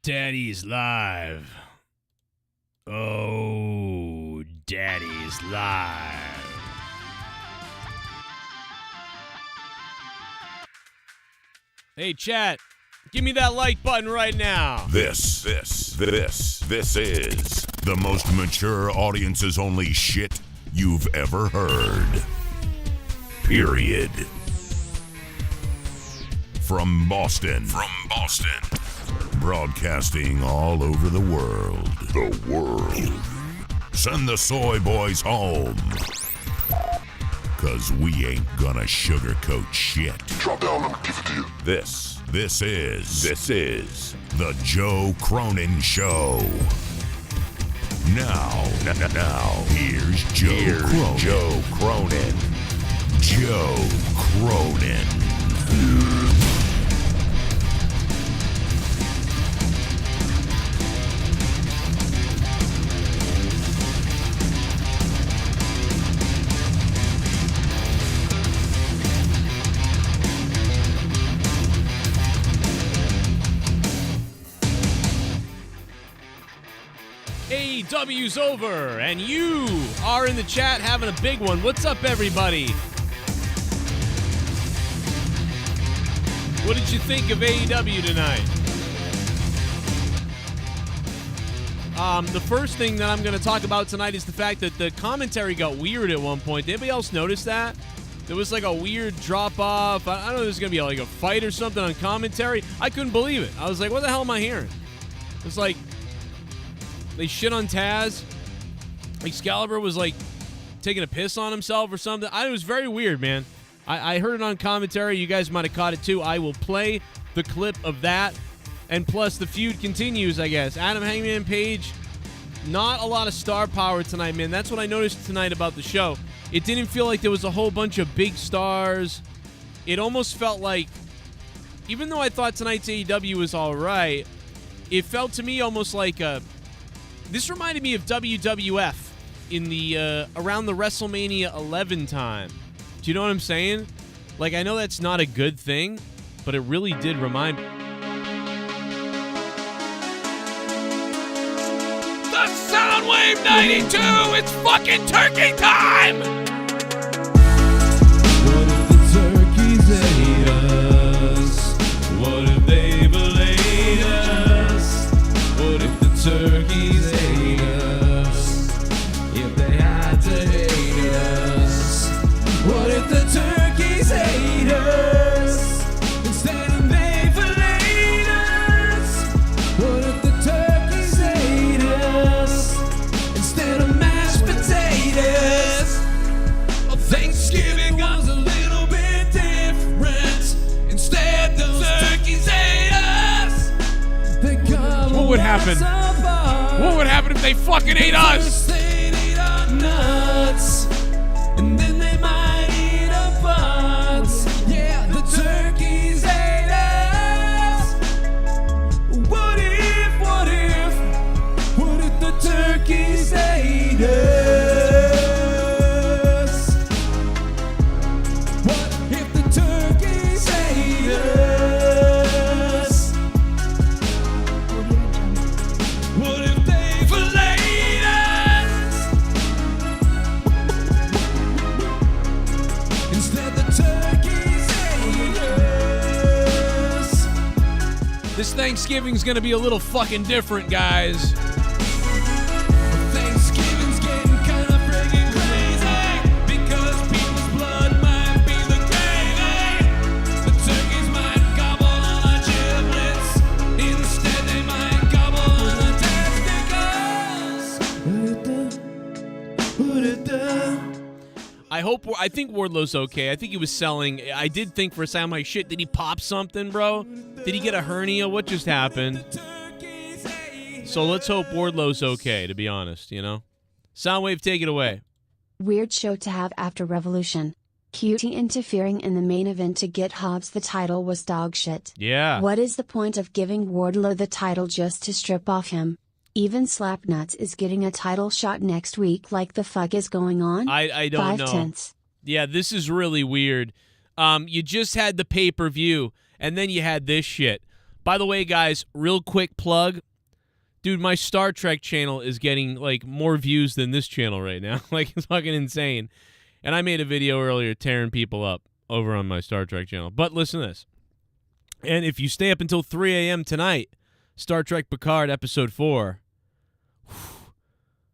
Daddy's live. Oh, Daddy's live. Hey, chat, give me that like button right now. This is the most mature audiences only shit you've ever heard. Period. From Boston. Broadcasting all over the world. Send the soy boys home. 'Cause we ain't gonna sugarcoat shit. Drop down, let me give it to you. This is the Joe Cronin Show. Now, here's Joe Cronin. Joe Cronin. AEW's over, and you are in the chat having a big one. What's up, everybody? What did you think of AEW tonight? The first thing that I'm going to talk about tonight is the fact that the commentary got weird at one point. Did anybody else notice that? There was like a weird drop-off. I don't know if there's going to be like a fight or something on commentary. I couldn't believe it. I was like, what the hell am I hearing? It's like they shit on Taz. Excalibur was like taking a piss on himself or something. It was very weird, man. I heard it on commentary. You guys might have caught it too. I will play the clip of that. And plus, the feud continues, I guess. Adam Hangman Page, not a lot of star power tonight, man. That's what I noticed tonight about the show. It didn't feel like there was a whole bunch of big stars. It almost felt like, even though I thought tonight's AEW was all right, it felt to me almost like this reminded me of WWF in the around the WrestleMania 11 time. Do you know what I'm saying? Like, I know that's not a good thing, but it really did remind me. The Soundwave 92! It's fucking turkey time! What if the turkeys ate us? What if they belayed us? What if the turkeys ate us? If they had to hate us? What if the turkeys ate us? Instead of they belayed us? What if the turkeys ate us? Instead of mashed potatoes? Well, Thanksgiving was a little bit different. Instead those turkeys ate us. What would happen? What would happen if they fucking ate us? They'd eat our nuts, and then they might eat our butts. Yeah, the turkeys ate us. What if the turkeys ate us? What if the turkeys ate us? What if they filleted us? Instead the turkeys ate us. This Thanksgiving's gonna be a little fucking different, guys. Thanksgiving's getting kinda friggin' crazy because people's blood might be the gravy. The turkeys might gobble on our giblets. Instead they might gobble on our testicles. I think Wardlow's okay. I think he was selling. I did think for a second, I'm like, shit, did he pop something, bro? Did he get a hernia? What just happened? So let's hope Wardlow's okay, to be honest, you know? Soundwave, take it away. Weird show to have after Revolution. QT interfering in the main event to get Hobbs the title was dog shit. Yeah. What is the point of giving Wardlow the title just to strip off him? Even Slapnuts is getting a title shot next week. Like the fuck is going on? I don't know. 5/10. Yeah, this is really weird. You just had the pay-per-view, and then you had this shit. By the way, guys, real quick plug. Dude, my Star Trek channel is getting, like, more views than this channel right now. Like, it's fucking insane. And I made a video earlier tearing people up over on my Star Trek channel. But listen to this. And if you stay up until 3 a.m. tonight, Star Trek Picard Episode 4,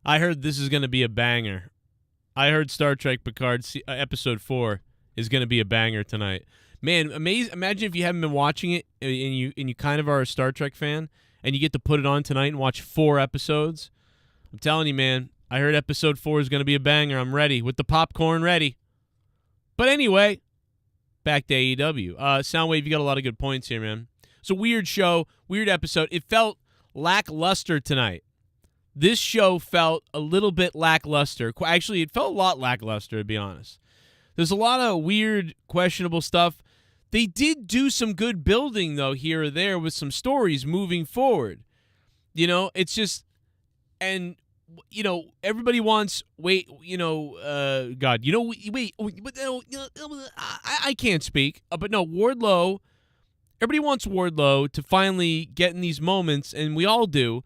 I heard this is going to be a banger. I heard Star Trek Picard Episode 4 is going to be a banger tonight. Man, imagine if you haven't been watching it and you kind of are a Star Trek fan and you get to put it on tonight and watch 4 episodes. I'm telling you, man, I heard Episode 4 is going to be a banger. I'm ready, with the popcorn ready. But anyway, back to AEW. Soundwave, you got a lot of good points here, man. It's a weird show, weird episode. It felt lackluster tonight. This show felt a little bit lackluster. Actually, it felt a lot lackluster, to be honest. There's a lot of weird, questionable stuff. They did do some good building, though, here or there with some stories moving forward. You know, it's just, and, you know, everybody wants, I can't speak, but no, Wardlow, everybody wants Wardlow to finally get in these moments, and we all do.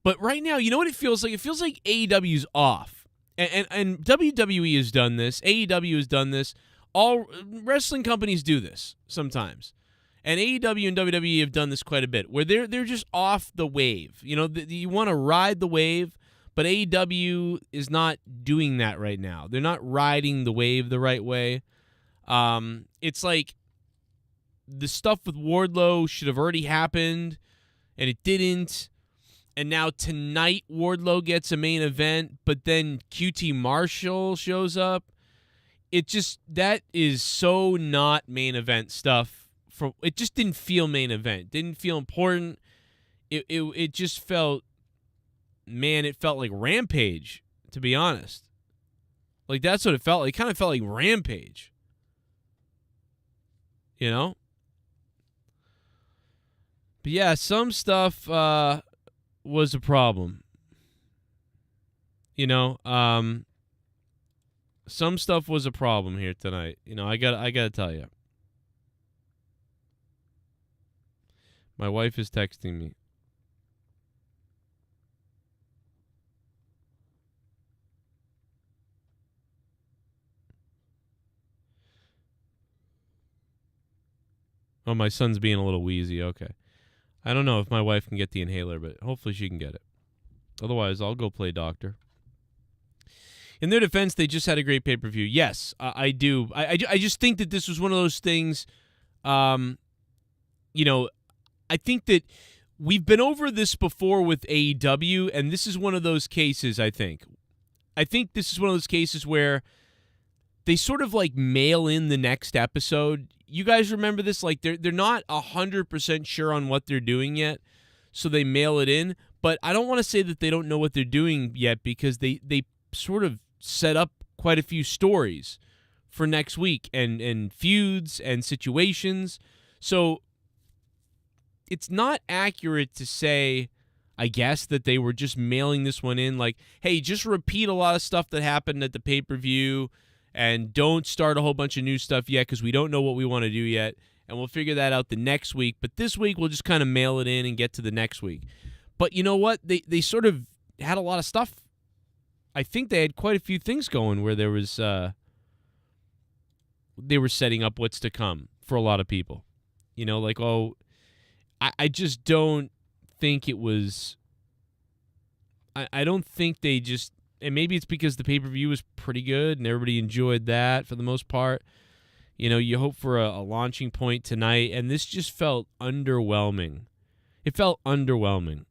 But right now, you know what it feels like? It feels like AEW's off. And WWE has done this. AEW has done this. All wrestling companies do this sometimes. And AEW and WWE have done this quite a bit, where they're just off the wave. You know, you want to ride the wave, but AEW is not doing that right now. They're not riding the wave the right way. It's like the stuff with Wardlow should have already happened, and it didn't. And now tonight, Wardlow gets a main event, but then QT Marshall shows up. It just, that is so not main event stuff. It just didn't feel main event. Didn't feel important. It just felt, man, it felt like Rampage, to be honest. Like, that's what it felt like. It kind of felt like Rampage. You know? But yeah, some stuff was a problem. You know, some stuff was a problem here tonight. You know, I gotta tell you. My wife is texting me. Oh, my son's being a little wheezy. Okay. I don't know if my wife can get the inhaler, but hopefully she can get it. Otherwise, I'll go play doctor. In their defense, they just had a great pay-per-view. Yes, I do. I just think that this was one of those things, you know, I think that we've been over this before with AEW, and this is one of those cases, I think. I think this is one of those cases where they sort of like mail in the next episode. You guys remember this? Like they're not 100% sure on what they're doing yet, so they mail it in. But I don't want to say that they don't know what they're doing yet, because they sort of set up quite a few stories for next week and feuds and situations. So it's not accurate to say, I guess, that they were just mailing this one in like, hey, just repeat a lot of stuff that happened at the pay-per-view and don't start a whole bunch of new stuff yet because we don't know what we want to do yet, and we'll figure that out the next week. But this week, we'll just kind of mail it in and get to the next week. But you know what? They sort of had a lot of stuff. I think they had quite a few things going where there was they were setting up what's to come for a lot of people. You know, like, oh, I just don't think it was... I don't think they just... And maybe it's because the pay-per-view was pretty good and everybody enjoyed that for the most part. You know, you hope for a launching point tonight, and this just felt underwhelming. It felt underwhelming,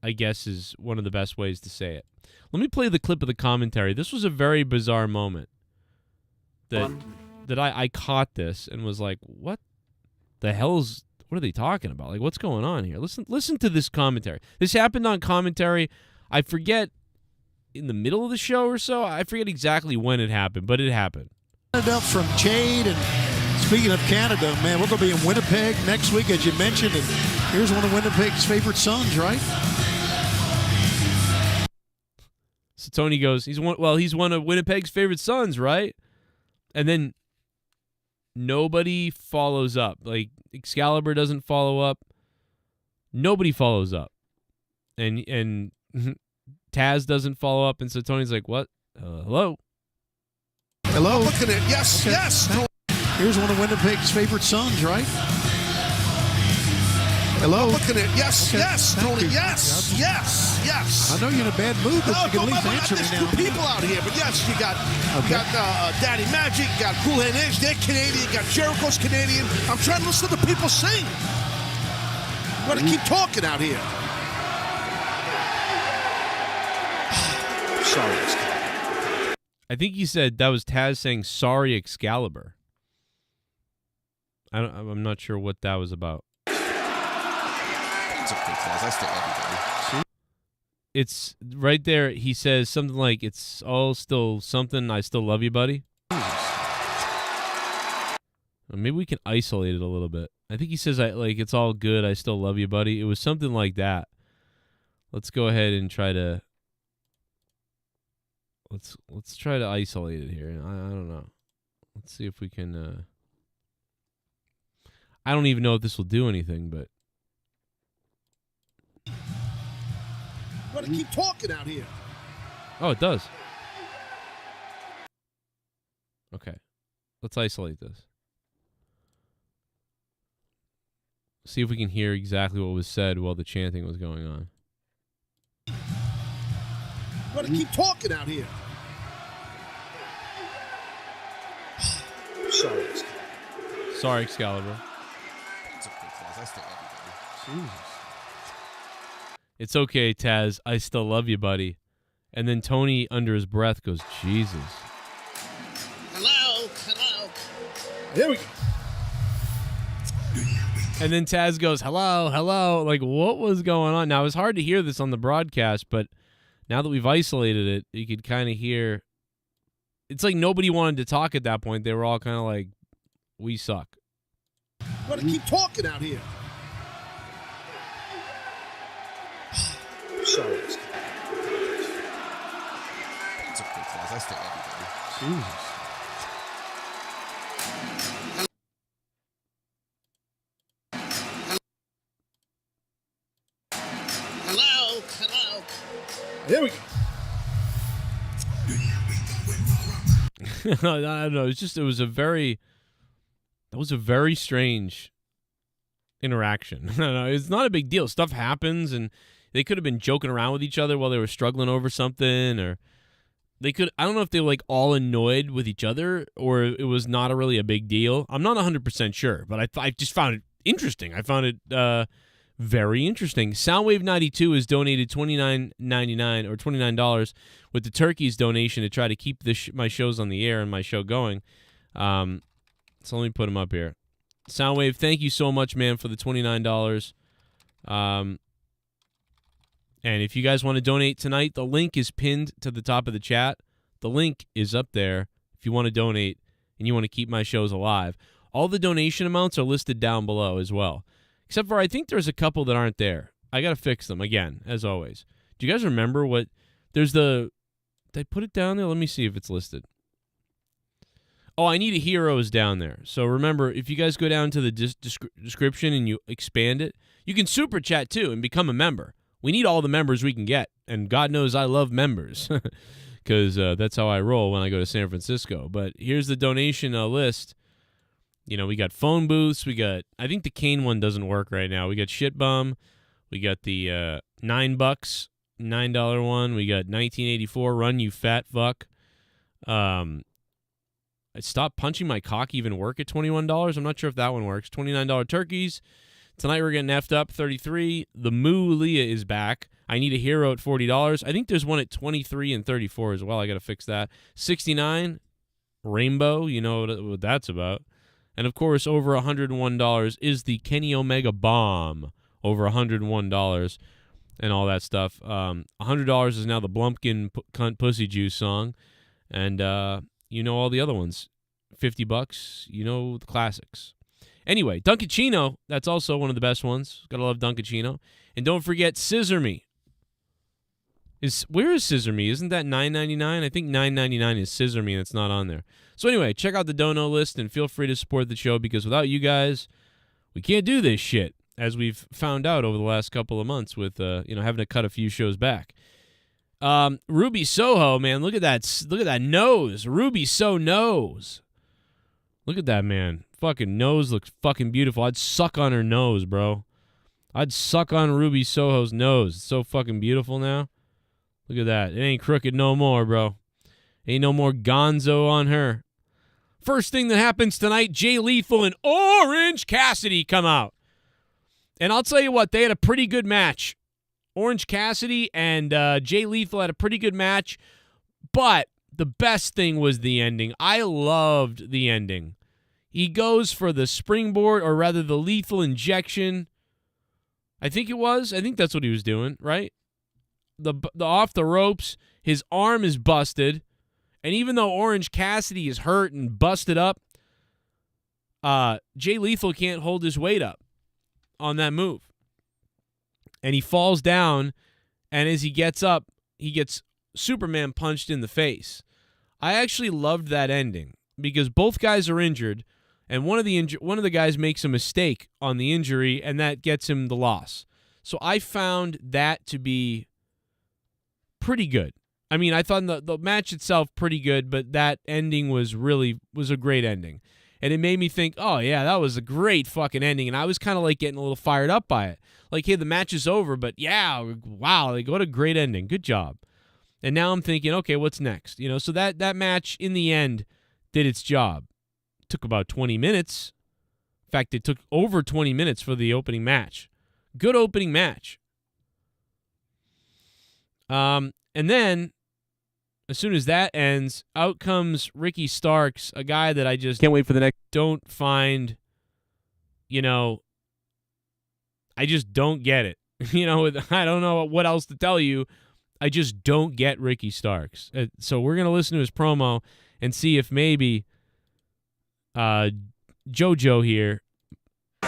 I guess, is one of the best ways to say it. Let me play the clip of the commentary. This was a very bizarre moment that I caught this and was like, what the hell's... What are they talking about? Like, what's going on here? Listen to this commentary. This happened on commentary. I forget, in the middle of the show or so. I forget exactly when it happened, but it happened. Up from Jade, and speaking of Canada, man, we're going to be in Winnipeg next week, as you mentioned, and here's one of Winnipeg's favorite sons, right? So Tony goes, he's one of Winnipeg's favorite sons, right? And then nobody follows up. Like, Excalibur doesn't follow up. Nobody follows up. And Taz doesn't follow up, and so Tony's like, what? Hello? Hello? Look at it. Yes, Okay. yes. Here's one of Winnipeg's favorite sons, right? Hello? Look at it. Yes, Okay. yes, Thank Tony. you. Yes, yes, yes. I know you're in a bad mood, but you can at least answer me There's now. two people out here, but yes, you got Okay. Daddy Magic, you got Cool Hand Edge, they're Canadian, you got Jericho's Canadian. I'm trying to listen to the people sing. You gotta keep talking out here. Sorry, Excalibur. I think you said that was Taz saying, sorry, Excalibur. I'm not sure what that was about. It's okay, Taz. I still love you, baby. It's right there. He says something like, it's all still something. I still love you, buddy. Maybe we can isolate it a little bit. I think he says, it's all good. I still love you, buddy. It was something like that. Let's go ahead and try to. Let's try to isolate it here. I don't know. Let's see if we can. I don't even know if this will do anything, but. You gotta keep talking out here. Oh, it does. Okay. Let's isolate this. See if we can hear exactly what was said while the chanting was going on. You gotta keep talking out here. Sorry, Excalibur. Sorry, Excalibur. It's okay, Taz. I still love you, baby. Jesus. It's okay, Taz. I still love you, buddy. And then Tony, under his breath, goes, Jesus. Hello, hello. Here we go. And then Taz goes, hello, hello. Like, what was going on? Now, it was hard to hear this on the broadcast, but now that we've isolated it, you could kind of hear. It's like nobody wanted to talk at that point. They were all kind of like, we suck. You gotta keep talking out here. Sorry, Excalibur. It's okay, Taz. I still love you, baby. Jesus. Hello, hello. Here we go. I don't know. It was a very strange interaction. I don't know. It's not a big deal. Stuff happens, and they could have been joking around with each other while they were struggling over something, or I don't know if they were like all annoyed with each other, or it was not really a big deal. I'm not 100% sure, but I just found it interesting. I found it very interesting. Soundwave 92 has donated $29.99 or $29 with the Turkeys donation to try to keep my shows on the air and my show going. So let me put them up here. Soundwave, thank you so much, man, for the $29. And if you guys want to donate tonight, the link is pinned to the top of the chat. The link is up there if you want to donate and you want to keep my shows alive. All the donation amounts are listed down below as well. Except for I think there's a couple that aren't there. I got to fix them, again, as always. Do you guys remember what... Did I put it down there? Let me see if it's listed. Oh, I Need a Hero is down there. So remember, if you guys go down to the description and you expand it, you can super chat too and become a member. We need all the members we can get. And God knows I love members. Because that's how I roll when I go to San Francisco. But here's the donation list. You know, we got phone booths. We got, I think the KANE one doesn't work right now. We got Shit Bum. We got the $9, $9 one. We got 1984 Run You Fat Fuck. I stopped punching my cock even work at $21. I'm not sure if that one works. $29 turkeys. Tonight we're getting effed up. $33. The Moo Leah is back. I Need a Hero at $40. I think there's one at $23 and $34 as well. I got to fix that. $69. Rainbow. You know what that's about. And, of course, over $101 is the Kenny Omega Bomb. Over $101 and all that stuff. $100 is now the Blumpkin Cunt Pussy Juice song. And you know all the other ones. $50, you know the classics. Anyway, Duncachino, that's also one of the best ones. Gotta love Duncachino. And don't forget Scissor Me. Where is Scissor Me? Isn't that $9.99? I think $9.99 is Scissor Me, and it's not on there. So anyway, check out the dono list and feel free to support the show because without you guys, we can't do this shit, as we've found out over the last couple of months with having to cut a few shows back. Ruby Soho, man, look at that nose. Ruby So nose. Look at that, man. Fucking nose looks fucking beautiful. I'd suck on her nose, bro. I'd suck on Ruby Soho's nose. It's so fucking beautiful now. Look at that. It ain't crooked no more, bro. Ain't no more gonzo on her. First thing that happens tonight, Jay Lethal and Orange Cassidy come out. And I'll tell you what, they had a pretty good match. Orange Cassidy and Jay Lethal had a pretty good match. But the best thing was the ending. I loved the ending. He goes for the springboard, or rather the lethal injection. I think that's what he was doing, right? The off the ropes, his arm is busted, and even though Orange Cassidy is hurt and busted up, Jay Lethal can't hold his weight up on that move. And he falls down, and as he gets up, he gets Superman punched in the face. I actually loved that ending because both guys are injured, and one of the guys makes a mistake on the injury, and that gets him the loss. So I found that to be pretty good. I mean, I thought the match itself pretty good, but that ending was a great ending. And it made me think, oh, yeah, that was a great fucking ending. And I was kind of like getting a little fired up by it. Like, hey, the match is over, but yeah, wow, they got a great ending. Good job. And now I'm thinking, okay, what's next? So that match in the end did its job. Took about 20 minutes. In fact, it took over 20 minutes for the opening match. Good opening match. And then, as soon as that ends, out comes Ricky Starks, a guy that I just can't wait for the next. Don't find, I just don't get it. I don't know what else to tell you. I just don't get Ricky Starks. So we're going to listen to his promo and see if maybe JoJo here.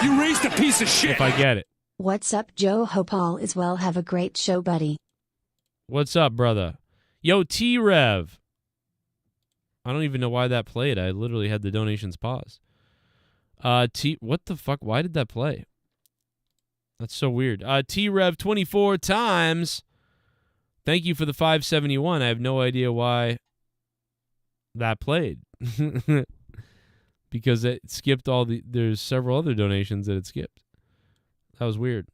You raised a piece of shit. If I get it. What's up, Joe? Hope all is well. Have a great show, buddy. What's up, brother? Yo, T-Rev. I don't even know why that played. I literally had the donations pause. What the fuck? Why did that play? That's so weird. T-Rev 24 times. Thank you for the 571. I have no idea why that played. Because it skipped there's several other donations that it skipped. That was weird.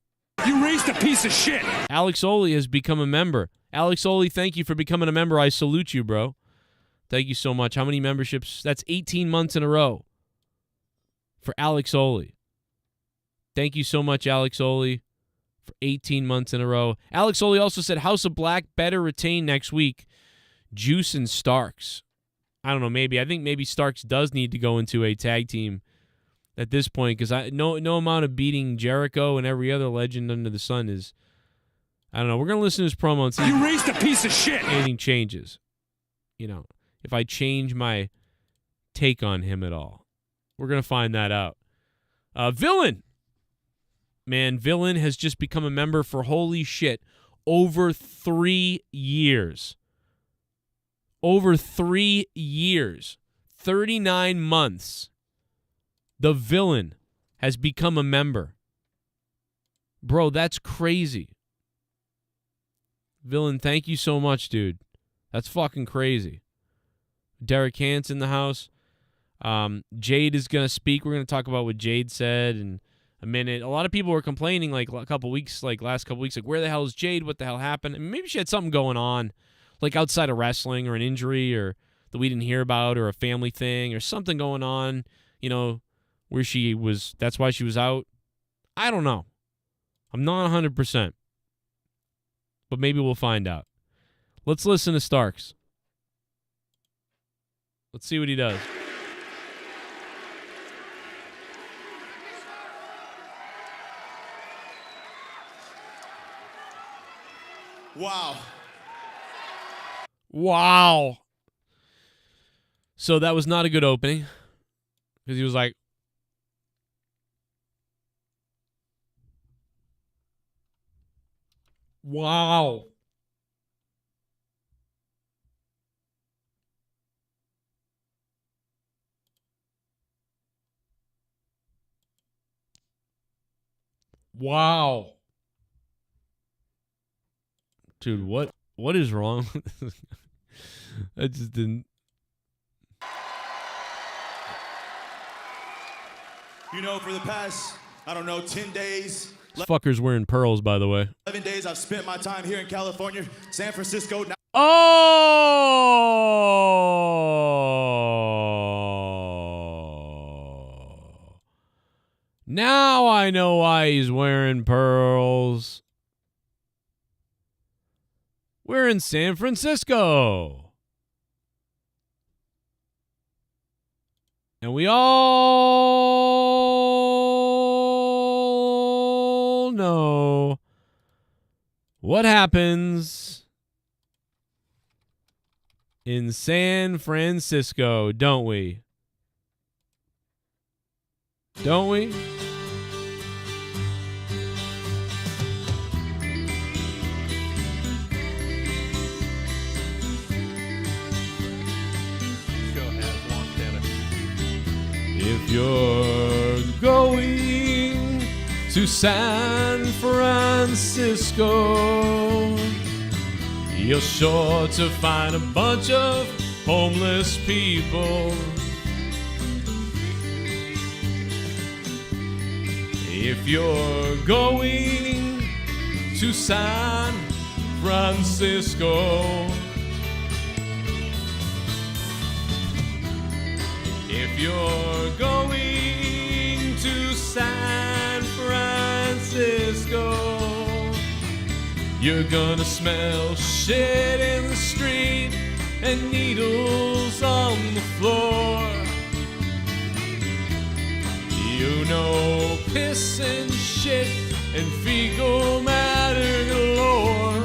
You raised a piece of shit. Alex Oli has become a member. Alex Oli, thank you for becoming a member. I salute you, bro. Thank you so much. How many memberships? That's 18 months in a row for Alex Oli. Thank you so much, Alex Oli, for 18 months in a row. Alex Oli also said House of Black better retain next week. Juice and Starks. I don't know, maybe. I think maybe Starks does need to go into a tag team at this point because no amount of beating Jericho and every other legend under the sun is, I don't know. We're going to listen to his promo and see you raised a piece of shit. If anything changes. If I change my take on him at all. We're going to find that out. Villain. Man, Villain has just become a member for, holy shit, over 3 years. Over 3 years. 39 months. The Villain has become a member. Bro, that's crazy. Villain, thank you so much, dude. That's fucking crazy. Derek Hans in the house. Jade is going to speak. We're going to talk about what Jade said in a minute. A lot of people were complaining last couple weeks, where the hell is Jade? What the hell happened? I mean, maybe she had something going on, like outside of wrestling or an injury or that we didn't hear about or a family thing or something going on, where she was, that's why she was out. I don't know. I'm not 100%. But maybe we'll find out. Let's listen to Starks. Let's see what he does. Wow. So that was not a good opening. Because he was like, wow. Wow. Dude, what is wrong? I just didn't. You know, for the past, I don't know, 10 days, This fucker's wearing pearls, by the way. 11 days, I've spent my time here in California, San Francisco. Oh! Now I know why he's wearing pearls. We're in San Francisco. And we all know what happens in San Francisco, don't we? Don't we? If you're going to San Francisco, you're sure to find a bunch of homeless people. If you're going to San Francisco, if you're going to San Francisco, you're gonna smell shit in the street and needles on the floor. You know, piss and shit and fecal matter galore.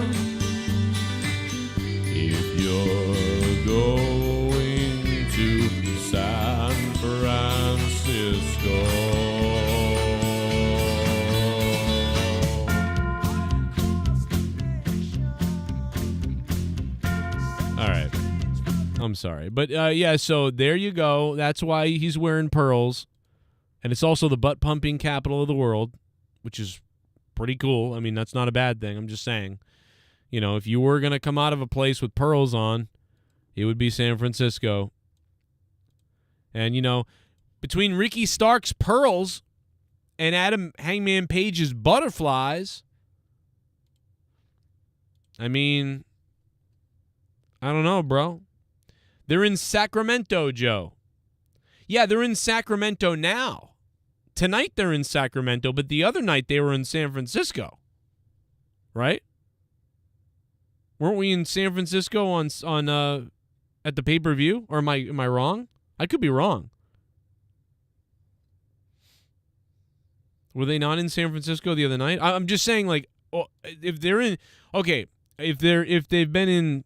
If you're going to San Francisco. All right. I'm sorry. But yeah, so there you go. That's why he's wearing pearls. And it's also the butt pumping capital of the world, which is pretty cool. I mean, that's not a bad thing. I'm just saying. You know, if you were going to come out of a place with pearls on, it would be San Francisco. And, you know, between Ricky Stark's pearls and Adam Hangman Page's butterflies, I mean, I don't know, bro. They're in Sacramento, Joe. Yeah, they're in Sacramento now. Tonight they're in Sacramento, but the other night they were in San Francisco. Right? Weren't we in San Francisco on at the pay-per-view? Or am I wrong? I could be wrong. Were they not in San Francisco the other night? I'm just saying, like, if they're in, okay, if they've been in,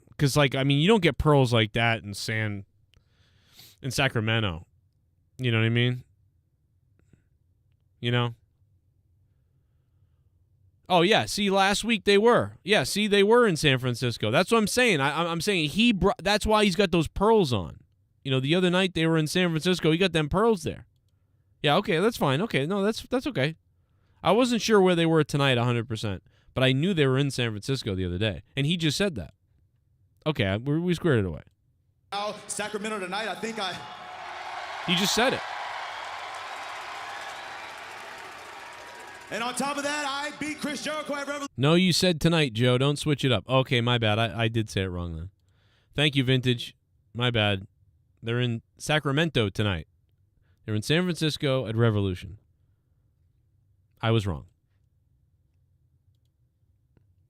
because, like, I mean, you don't get pearls like that in Sacramento. You know what I mean? You know? Oh, yeah. See, last week they were. Yeah, see, they were in San Francisco. That's what I'm saying. I'm saying that's why he's got those pearls on. You know, the other night they were in San Francisco. He got them pearls there. Yeah, okay, that's fine. Okay, no, that's okay. I wasn't sure where they were tonight 100%, but I knew they were in San Francisco the other day, and he just said that. Okay, we squared it away. Now, Sacramento tonight, I think He just said it. And on top of that, I beat Chris Jericho at Revolution. No, you said tonight, Joe. Don't switch it up. Okay, my bad. I did say it wrong then. Thank you, Vintage. My bad. They're in Sacramento tonight. They're in San Francisco at Revolution. I was wrong.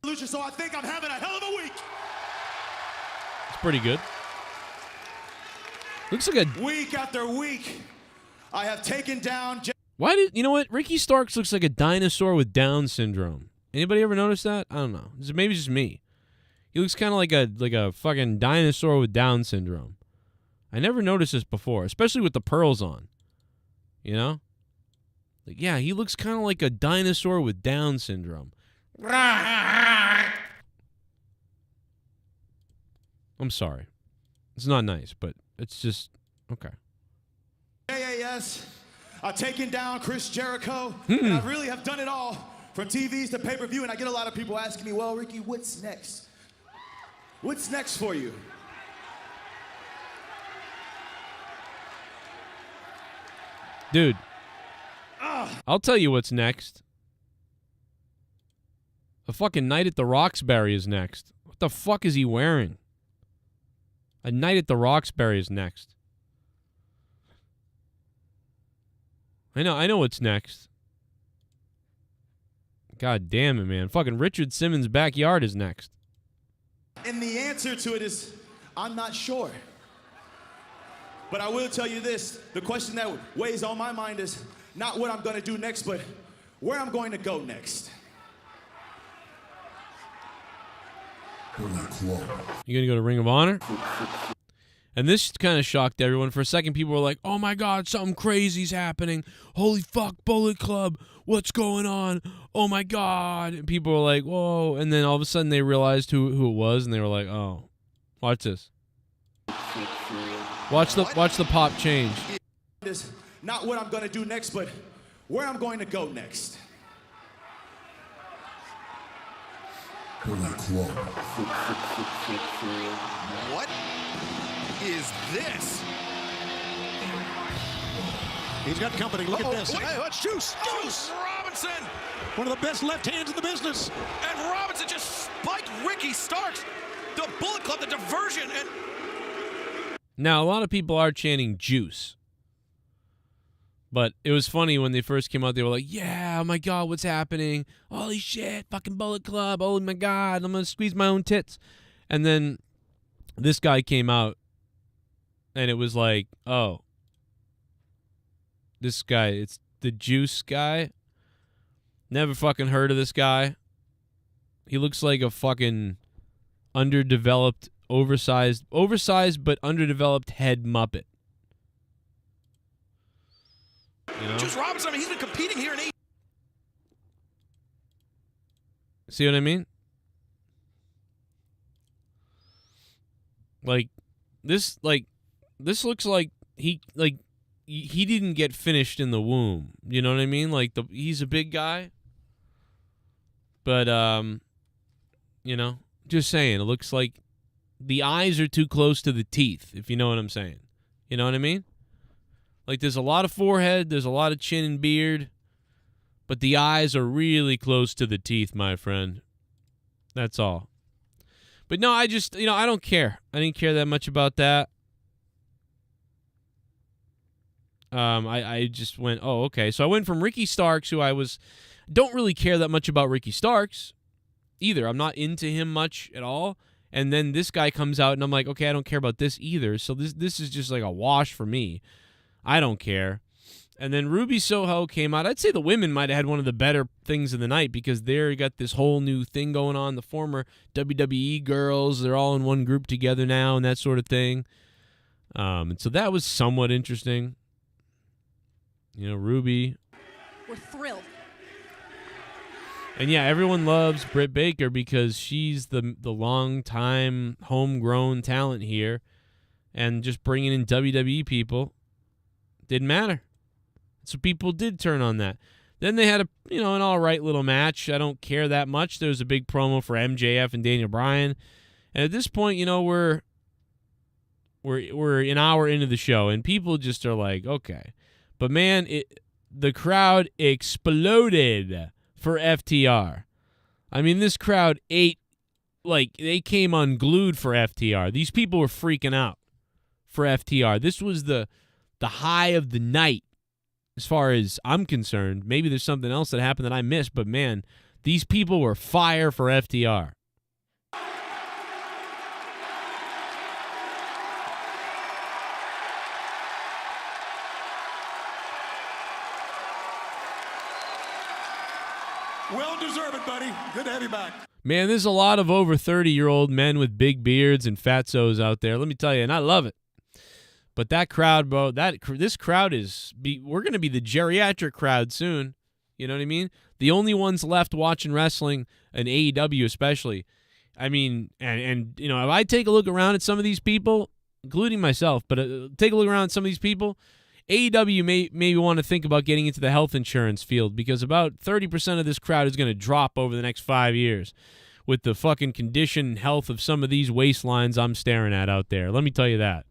So I think I'm having a hell of a week. It's pretty good. Looks like a Week after week, I have taken down. you know what? Ricky Starks looks like a dinosaur with Down syndrome. Anybody ever notice that? I don't know. Maybe it's just me. He looks kind of like a fucking dinosaur with Down syndrome. I never noticed this before, especially with the pearls on. You know? Like, yeah, he looks kind of like a dinosaur with Down syndrome. I'm sorry. It's not nice, but it's just okay. JAS, I've taken down Chris Jericho, and I really have done it all from TVs to pay-per-view, and I get a lot of people asking me, well, Ricky, what's next? What's next for you? Dude, I'll tell you what's next. A fucking Night at the Roxbury is next. What the fuck is he wearing? A Night at the Roxbury is next. I know what's next. God damn it, man. Fucking Richard Simmons' backyard is next. And the answer to it is, I'm not sure. But I will tell you this, the question that weighs on my mind is not what I'm gonna do next, but where I'm going to go next. You gonna go to Ring of Honor? And this kind of shocked everyone. For a second, people were like, oh my God, something crazy's happening. Holy fuck, Bullet Club, what's going on? Oh my God. And people were like, whoa. And then all of a sudden they realized who it was, and they were like, oh, watch this. Watch the pop change. It's not what I'm gonna do next, but where I'm going to go next. What is this? He's got company. Look at this. Wait, that's Juice. Juice Robinson! One of the best left hands in the business. And Robinson just spiked Ricky Starks. The Bullet Club, the diversion, and... Now, a lot of people are chanting Juice. But it was funny when they first came out, they were like, yeah, oh my God, what's happening? Holy shit, fucking Bullet Club. Oh my God, I'm going to squeeze my own tits. And then this guy came out, and it was like, oh, this guy, it's the Juice guy. Never fucking heard of this guy. He looks like a fucking underdeveloped, oversized but underdeveloped head Muppet. You know? Juice Robinson, I mean, he's been competing here in AEW. See what I mean? This looks like he didn't get finished in the womb. You know what I mean? He's a big guy. But you know, just saying, it looks like the eyes are too close to the teeth, if you know what I'm saying. You know what I mean? Like, there's a lot of forehead, there's a lot of chin and beard, but the eyes are really close to the teeth, my friend. That's all. But no, I just, I don't care. I didn't care that much about that. I just went, oh, okay. So I went from Ricky Starks, don't really care that much about Ricky Starks either. I'm not into him much at all. And then this guy comes out, and I'm like, okay, I don't care about this either. So this is just like a wash for me. I don't care. And then Ruby Soho came out. I'd say the women might have had one of the better things of the night because they got this whole new thing going on. The former WWE girls, they're all in one group together now and that sort of thing. And so that was somewhat interesting. Ruby. We're thrilled. And yeah, everyone loves Britt Baker because she's the long-time homegrown talent here. And just bringing in WWE people didn't matter. So people did turn on that. Then they had an all right little match. I don't care that much. There was a big promo for MJF and Daniel Bryan. And at this point, we're an hour into the show, and people just are like, okay. But man, the crowd exploded for FTR. I mean, this crowd ate, they came unglued for FTR. These people were freaking out for FTR. This was the high of the night as far as I'm concerned. Maybe there's something else that happened that I missed, but man, these people were fire for FTR. Well deserved, buddy. Good to have you back. Man, there's a lot of over 30-year-old men with big beards and fatzos out there. Let me tell you, and I love it. But that crowd, bro, this crowd we're going to be the geriatric crowd soon. You know what I mean? The only ones left watching wrestling, and AEW especially. I mean, and if I take a look around at some of these people, including myself, but take a look around at some of these people, AEW may want to think about getting into the health insurance field because about 30% of this crowd is going to drop over the next 5 years with the fucking condition and health of some of these waistlines I'm staring at out there. Let me tell you that.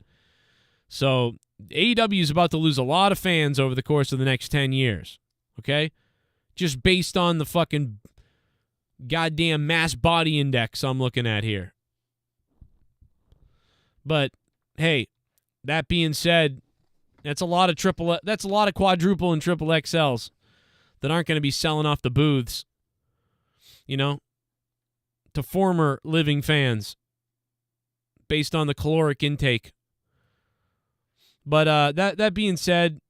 So AEW is about to lose a lot of fans over the course of the next 10 years, okay? Just based on the fucking goddamn mass body index I'm looking at here. But, hey, that being said, that's a lot of quadruple and triple XLs that aren't going to be selling off the booths, to former living fans based on the caloric intake. But that being said,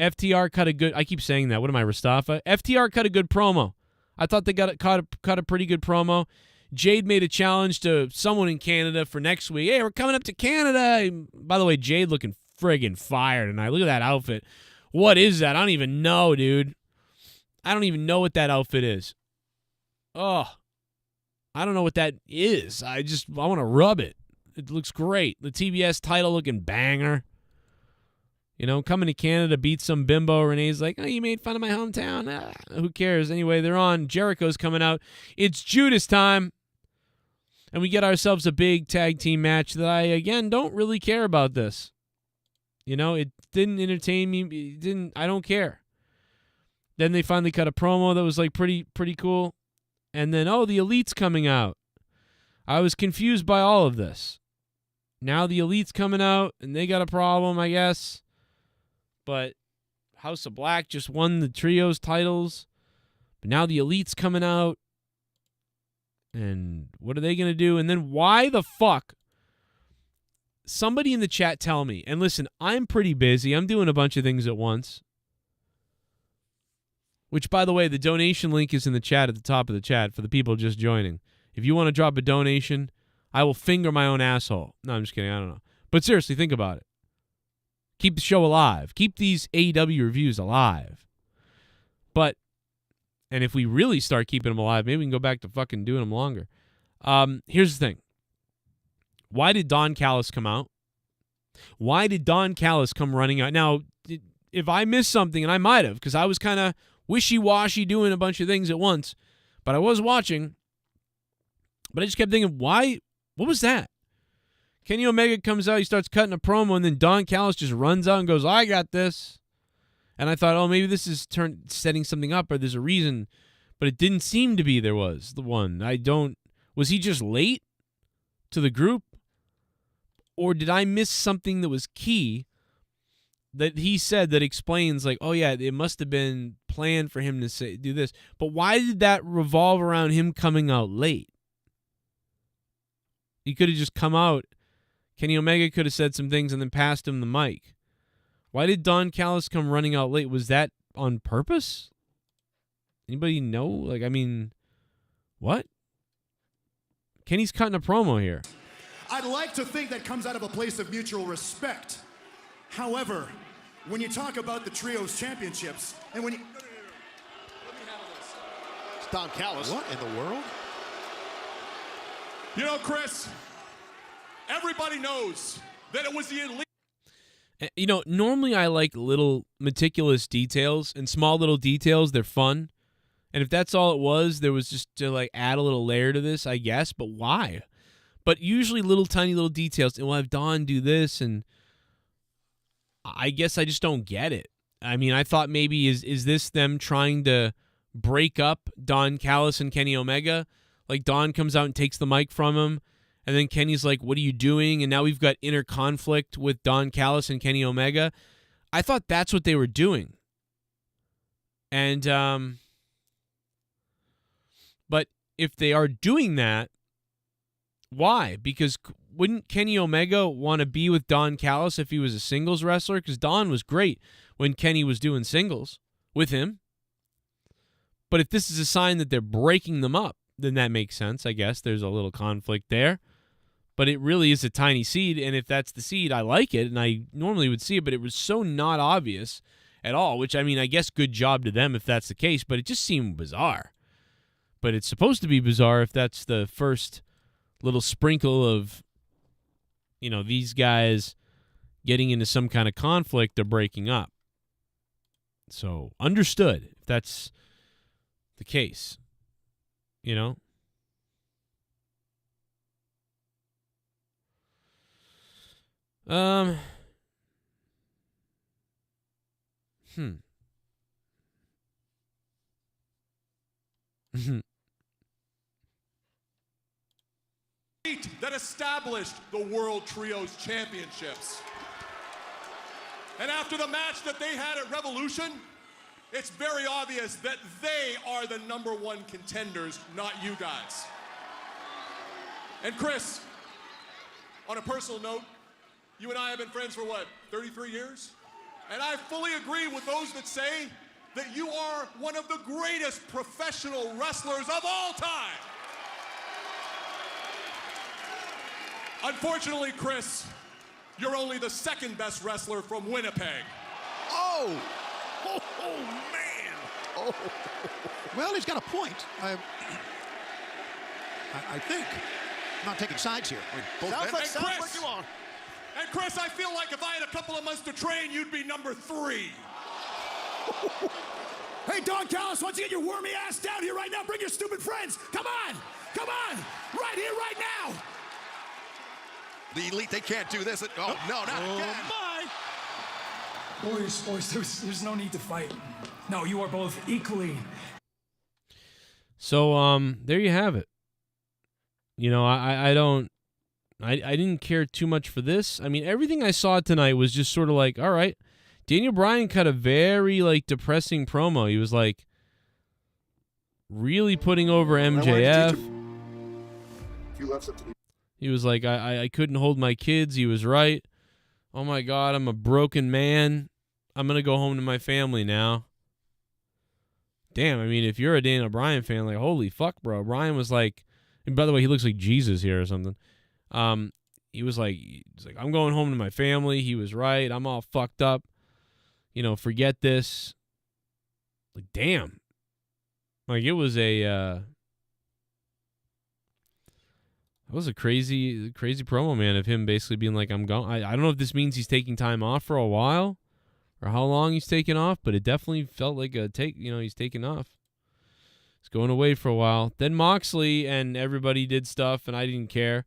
FTR cut a good... I keep saying that. What am I, Rastafa? FTR cut a good promo. I thought they cut a pretty good promo. Jade made a challenge to someone in Canada for next week. Hey, we're coming up to Canada. By the way, Jade looking friggin' fire tonight. Look at that outfit. What is that? I don't even know, dude. I don't even know what that outfit is. Oh, I don't know what that is. I want to rub it. It looks great. The TBS title looking banger. Coming to Canada, beat some bimbo. Renee's like, oh, you made fun of my hometown. Who cares? Anyway, they're on. Jericho's coming out. It's Judas time. And we get ourselves a big tag team match that I, again, don't really care about this. It didn't entertain me. I don't care. Then they finally cut a promo that was like pretty cool. And then, the Elite's coming out. I was confused by all of this. Now the Elite's coming out, and they got a problem, I guess. But House of Black just won the trios titles. But now the Elite's coming out. And what are they going to do? And then why the fuck? Somebody in the chat tell me. And listen, I'm pretty busy. I'm doing a bunch of things at once. Which, by the way, the donation link is in the chat at the top of the chat for the people just joining. If you want to drop a donation, I will finger my own asshole. No, I'm just kidding. I don't know. But seriously, think about it. Keep the show alive. Keep these AEW reviews alive. And if we really start keeping them alive, maybe we can go back to fucking doing them longer. Here's the thing. Why did Don Callis come out? Why did Don Callis come running out? Now, if I missed something, and I might have, because I was kind of wishy-washy doing a bunch of things at once, but I was watching, but I just kept thinking, why? What was that? Kenny Omega comes out, he starts cutting a promo, and then Don Callis just runs out and goes, I got this. And I thought, maybe this is setting something up, or there's a reason, but it didn't seem to be there was the one. Was he just late to the group? Or did I miss something that was key that he said that explains, like, oh yeah, it must have been planned for him to do this. But why did that revolve around him coming out late? He could have just come out. Kenny Omega could have said some things and then passed him the mic. Why did Don Callis come running out late? Was that on purpose? Anybody know? What? Kenny's cutting a promo here. I'd like to think that comes out of a place of mutual respect. However, when you talk about the Trios Championships, and when you... It's Don Callis. What in the world? Chris, everybody knows that it was the Elite. Normally I like little meticulous details and small little details. They're fun. And if that's all it was, there was just to add a little layer to this, I guess. But why? But usually tiny little details. And we'll have Don do this, and I guess I just don't get it. I thought maybe is this them trying to break up Don Callis and Kenny Omega? Like Don comes out and takes the mic from him, and then Kenny's like, what are you doing? And now we've got inner conflict with Don Callis and Kenny Omega. I thought that's what they were doing. And, but if they are doing that, why? Because wouldn't Kenny Omega want to be with Don Callis if he was a singles wrestler? Because Don was great when Kenny was doing singles with him. But if this is a sign that they're breaking them up, then that makes sense, I guess. There's a little conflict there. But it really is a tiny seed, and if that's the seed, I like it, and I normally would see it, but it was so not obvious at all, which, I guess good job to them if that's the case, but it just seemed bizarre. But it's supposed to be bizarre if that's the first little sprinkle of, these guys getting into some kind of conflict or breaking up. So, understood if that's the case. You know? That established the World Trios Championships. And after the match that they had at Revolution, it's very obvious that they are the #1 contenders, not you guys. And Chris, on a personal note, you and I have been friends for what, 33 years? And I fully agree with those that say that you are one of the greatest professional wrestlers of all time. Unfortunately, Chris, you're only the second best wrestler from Winnipeg. Oh, man. Oh. Well, he's got a point. I think. I'm not taking sides here. Sounds like you are. And Chris, I feel like if I had a couple of months to train, you'd be #3. Hey, Don Callis, why don't you get your wormy ass down here right now? Bring your stupid friends. Come on. Come on. Right here, right now. The Elite, they can't do this. Oh, no, not again. Bye. Boys, there's no need to fight. No, you are both equally. So, there you have it. You know, I didn't care too much for this. I mean, everything I saw tonight was just sort of like, all right. Daniel Bryan cut a very, like, depressing promo. He was, like, really putting over MJF. He was like, I couldn't hold my kids. He was right. Oh, my God, I'm a broken man. I'm going to go home to my family now. Damn, I mean, if you're a Daniel Bryan fan, like, holy fuck, bro. Bryan was like, and by the way, he looks like Jesus here or something. He was like, I'm going home to my family. He was right. I'm all fucked up. You know, forget this. Like, damn. Like, it was a crazy promo, man, of him basically being like, I'm going. I don't know if this means he's taking time off for a while or how long he's taking off, but it definitely felt like he's taking off. He's going away for a while. Then Moxley and everybody did stuff, and I didn't care.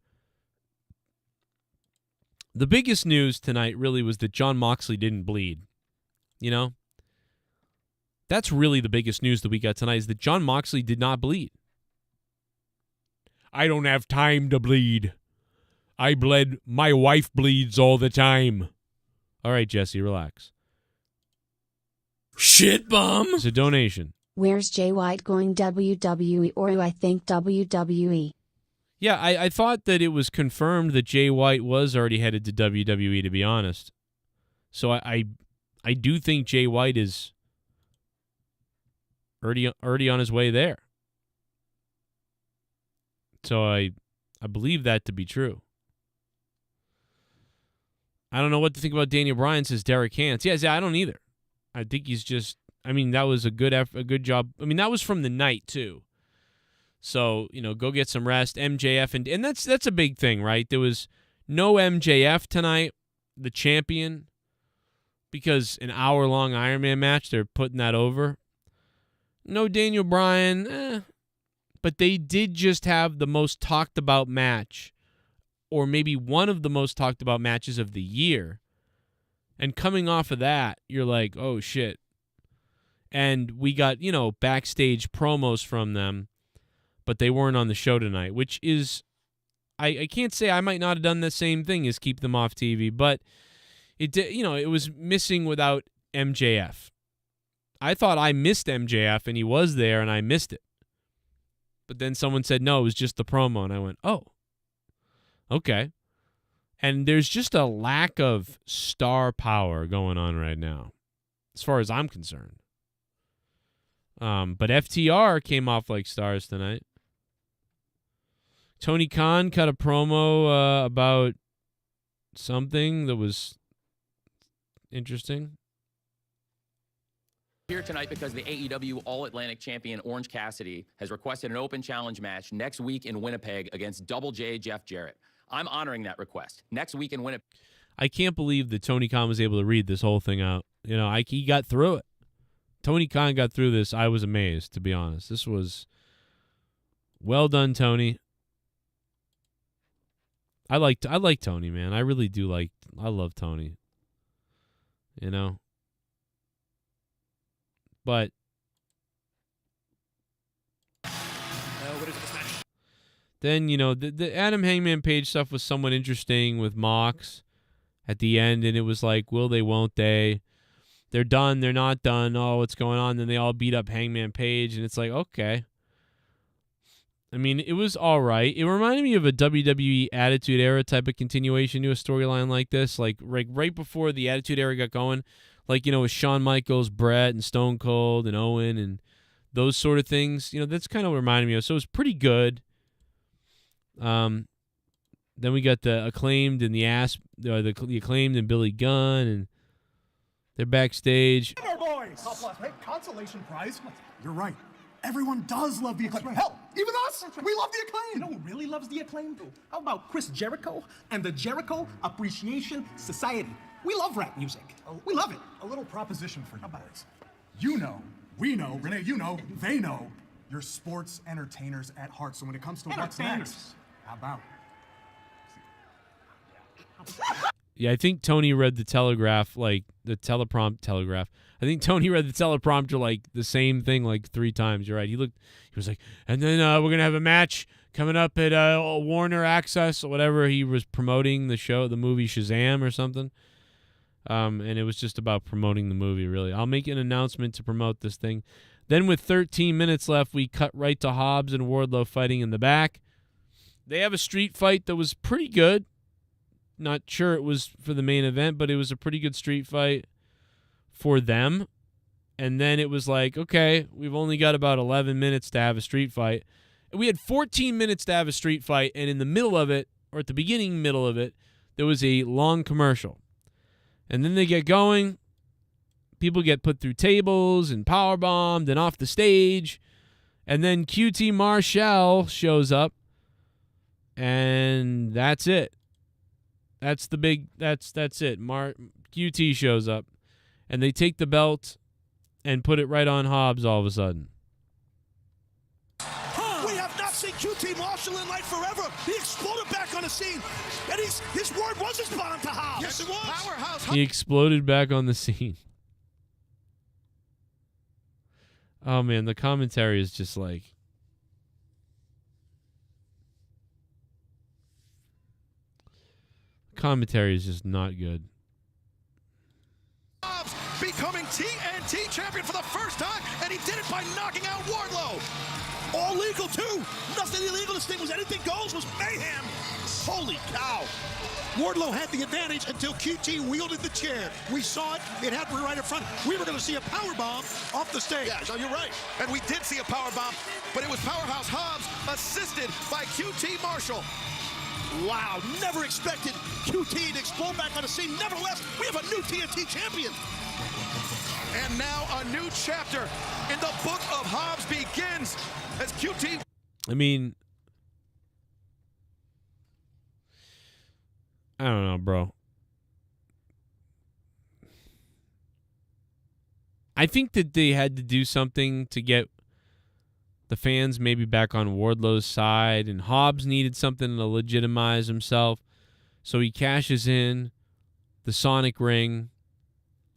The biggest news tonight really was that Jon Moxley didn't bleed. You know? That's really the biggest news that we got tonight, is that Jon Moxley did not bleed. I don't have time to bleed. I bled. My wife bleeds all the time. All right, Jesse, relax. Shit bum. It's a donation. Where's Jay White going, WWE or I think WWE? Yeah, I thought that it was confirmed that Jay White was already headed to WWE, to be honest. So I do think Jay White is already on his way there. So I believe that to be true. I don't know what to think about Daniel Bryan, says Derek Hans. Yeah, I don't either. I think he's just, I mean, that was a good job. I mean, that was from the night too. So, you know, go get some rest. MJF, and that's a big thing, right? There was no MJF tonight, the champion, because an hour-long Iron Man match, they're putting that over. No Daniel Bryan, but they did just have the most talked about match, or maybe one of the most talked about matches of the year. And coming off of that, you're like, oh shit. And we got, you know, backstage promos from them, but they weren't on the show tonight, which is, I can't say I might not have done the same thing as keep them off TV, but it did, you know, it was missing without MJF. I thought I missed MJF and he was there and I missed it. But then someone said, no, it was just the promo. And I went, oh, okay. And there's just a lack of star power going on right now, as far as I'm concerned. But FTR came off like stars tonight. Tony Khan cut a promo about something that was interesting. Here tonight because the AEW All-Atlantic Champion Orange Cassidy has requested an open challenge match next week in Winnipeg against Double J Jeff Jarrett. I'm honoring that request. Next week in Winnipeg. I can't believe that Tony Khan was able to read this whole thing out. You know, he got through it. Tony Khan got through this. I was amazed, to be honest. This was well done, Tony. I like Tony, man. I really do I love Tony. You know? But then, you know, the Adam Hangman Page stuff was somewhat interesting with Mox at the end, and it was like, will they, won't they? They're done, they're not done. Oh, what's going on? Then they all beat up Hangman Page, and it's like, okay. I mean, it was all right. It reminded me of a WWE Attitude Era type of continuation to a storyline like this. Like right before the Attitude Era got going, like, you know, with Shawn Michaels, Brett, and Stone Cold, and Owen, and those sort of things. You know, that's kind of what it reminded me of. So it was pretty good. Then we got the Acclaimed and the Acclaimed and Billy Gunn, and they're backstage. Our boys! Hey, consolation prize. You're right. Everyone does love the Acclaim. Hell, even us, we love the Acclaim. You know who really loves the Acclaim? How about Chris Jericho and the Jericho Appreciation Society? We love rap music. We love it. A little proposition for you boys. You know, we know, Renee, you know, they know, you're sports entertainers at heart. So when it comes to what's next, how about? Yeah, I think Tony read the telegraph, like the telegraph. I think Tony read the teleprompter like the same thing like 3 times. You're right. He was like, and then we're going to have a match coming up at Warner Access or whatever. He was promoting the movie Shazam or something. And it was just about promoting the movie, really. I'll make an announcement to promote this thing. Then with 13 minutes left, we cut right to Hobbs and Wardlow fighting in the back. They have a street fight that was pretty good. Not sure it was for the main event, but it was a pretty good street fight for them. And then it was like, okay, we've only got about 11 minutes to have a street fight. And we had 14 minutes to have a street fight, and in the middle of it, or at the middle of it, there was a long commercial. And then they get going. People get put through tables and powerbombed and off the stage. And then QT Marshall shows up. And that's it. That's it. QT shows up. And they take the belt and put it right on Hobbs all of a sudden. We have not seen QT Marshall in like forever. He exploded back on the scene. And his word was his bottom to Hobbs. Yes, it was. Powerhouse. He exploded back on the scene. Oh, man, the commentary is just like... commentary is just not good. Hobbs becoming TNT champion for the first time, and he did it by knocking out Wardlow. All legal, too. Nothing illegal. This thing was anything goes. Was mayhem. Holy cow. Wardlow had the advantage until QT wielded the chair. We saw it. It happened right in front. We were going to see a powerbomb off the stage. Yeah, so you're right. And we did see a powerbomb, but it was Powerhouse Hobbs assisted by QT Marshall. Wow, never expected QT to explode back on the scene. Nevertheless, we have a new TNT champion. And now a new chapter in the book of Hobbs begins as QT... I mean... I don't know, bro. I think that they had to do something to get the fans maybe back on Wardlow's side, and Hobbs needed something to legitimize himself. So he cashes in the Sonic ring,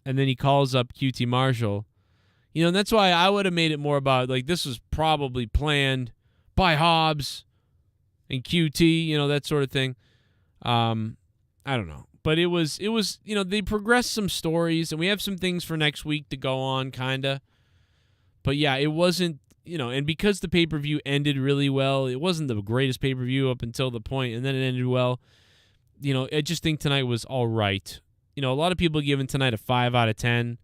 and then he calls up QT Marshall. You know, and that's why I would have made it more about, like, this was probably planned by Hobbs and QT, you know, that sort of thing. I don't know. But it was, you know, they progressed some stories, and we have some things for next week to go on, kind of. But, yeah, it wasn't, you know, and because the pay-per-view ended really well, it wasn't the greatest pay-per-view up until the point, and then it ended well. You know, I just think tonight was all right. You know, a lot of people giving tonight a 5 out of 10.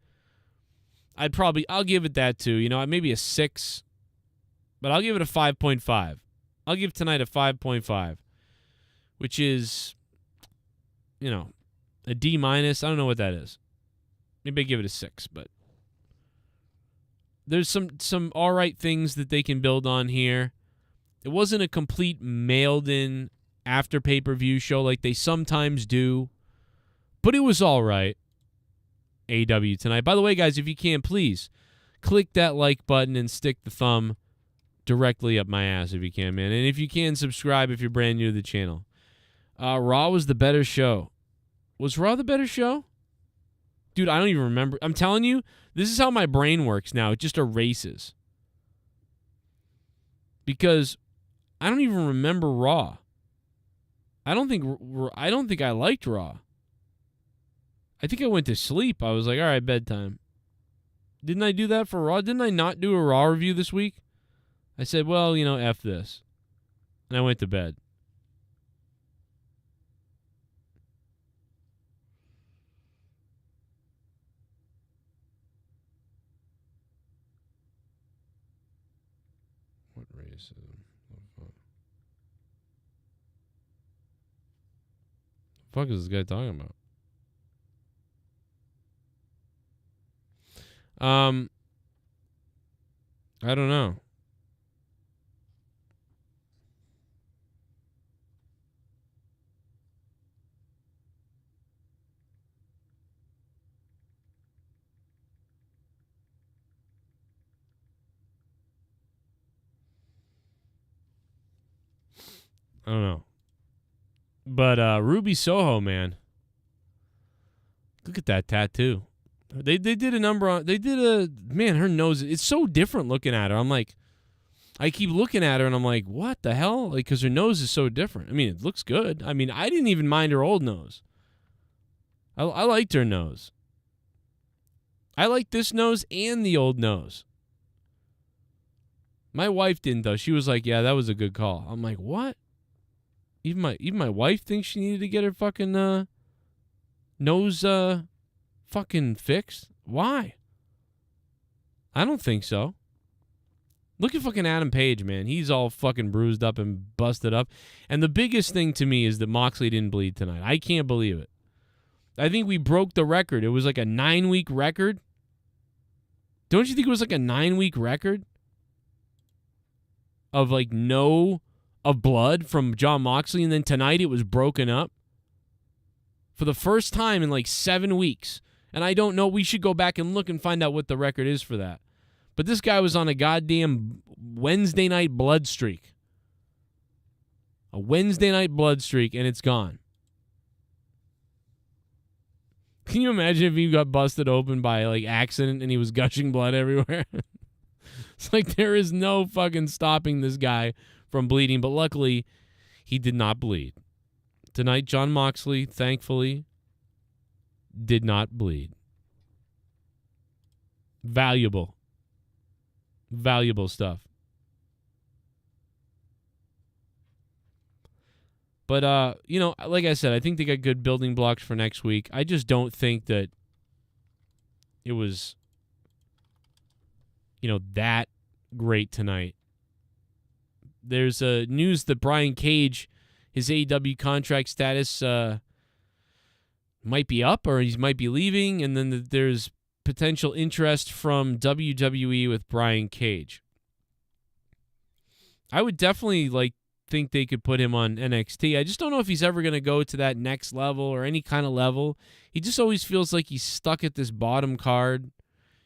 I'll give it that too. You know, maybe a 6, but I'll give it a 5.5. I'll give tonight a 5.5, which is, you know, a D minus. I don't know what that is. Maybe I give it a 6, but there's some all right things that they can build on here. It wasn't a complete mailed-in after pay-per-view show like they sometimes do, But it was all right. AEW tonight. By the way, guys, if you can, please click that like button and stick the thumb directly up my ass if you can, man. And if you can, subscribe if you're brand new to the channel. Raw was the better show. Was Raw the better show? Dude, I don't even remember. I'm telling you, this is how my brain works now. It just erases. Because I don't even remember Raw. I don't think I liked Raw. I think I went to sleep. I was like, all right, bedtime. Didn't I do that for Raw? Didn't I not do a Raw review this week? I said, well, F this. And I went to bed. What racism? What the fuck is this guy talking about? I don't know. I don't know. But Ruby Soho, man. Look at that tattoo. They did a number on, man, her nose, it's so different looking at her. I'm like, I keep looking at her and I'm like, what the hell? Like, because her nose is so different. I mean, it looks good. I mean, I didn't even mind her old nose. I liked her nose. I liked this nose and the old nose. My wife didn't, though. She was like, yeah, that was a good call. I'm like, what? Even my wife thinks she needed to get her fucking nose fucking fixed? Why? I don't think so. Look at fucking Adam Page, man. He's all fucking bruised up and busted up. And the biggest thing to me is that Moxley didn't bleed tonight. I can't believe it. I think we broke the record. It was like a 9-week record. Don't you think it was like a 9-week record? Of like of blood from Jon Moxley, and then tonight it was broken up. For the first time in like 7 weeks. And I don't know, we should go back and look and find out what the record is for that. But this guy was on a goddamn Wednesday night blood streak. A Wednesday night blood streak, and it's gone. Can you imagine if he got busted open by like accident and he was gushing blood everywhere? It's like there is no fucking stopping this guy from bleeding, but luckily he did not bleed. Tonight, Jon Moxley, thankfully, did not bleed. Valuable stuff. But, like I said, I think they got good building blocks for next week. I just don't think that it was, that great tonight. There's news that Brian Cage, his AEW contract status might be up or he might be leaving, and then there's potential interest from WWE with Brian Cage. I would definitely think they could put him on NXT. I just don't know if he's ever going to go to that next level or any kind of level. He just always feels like he's stuck at this bottom card,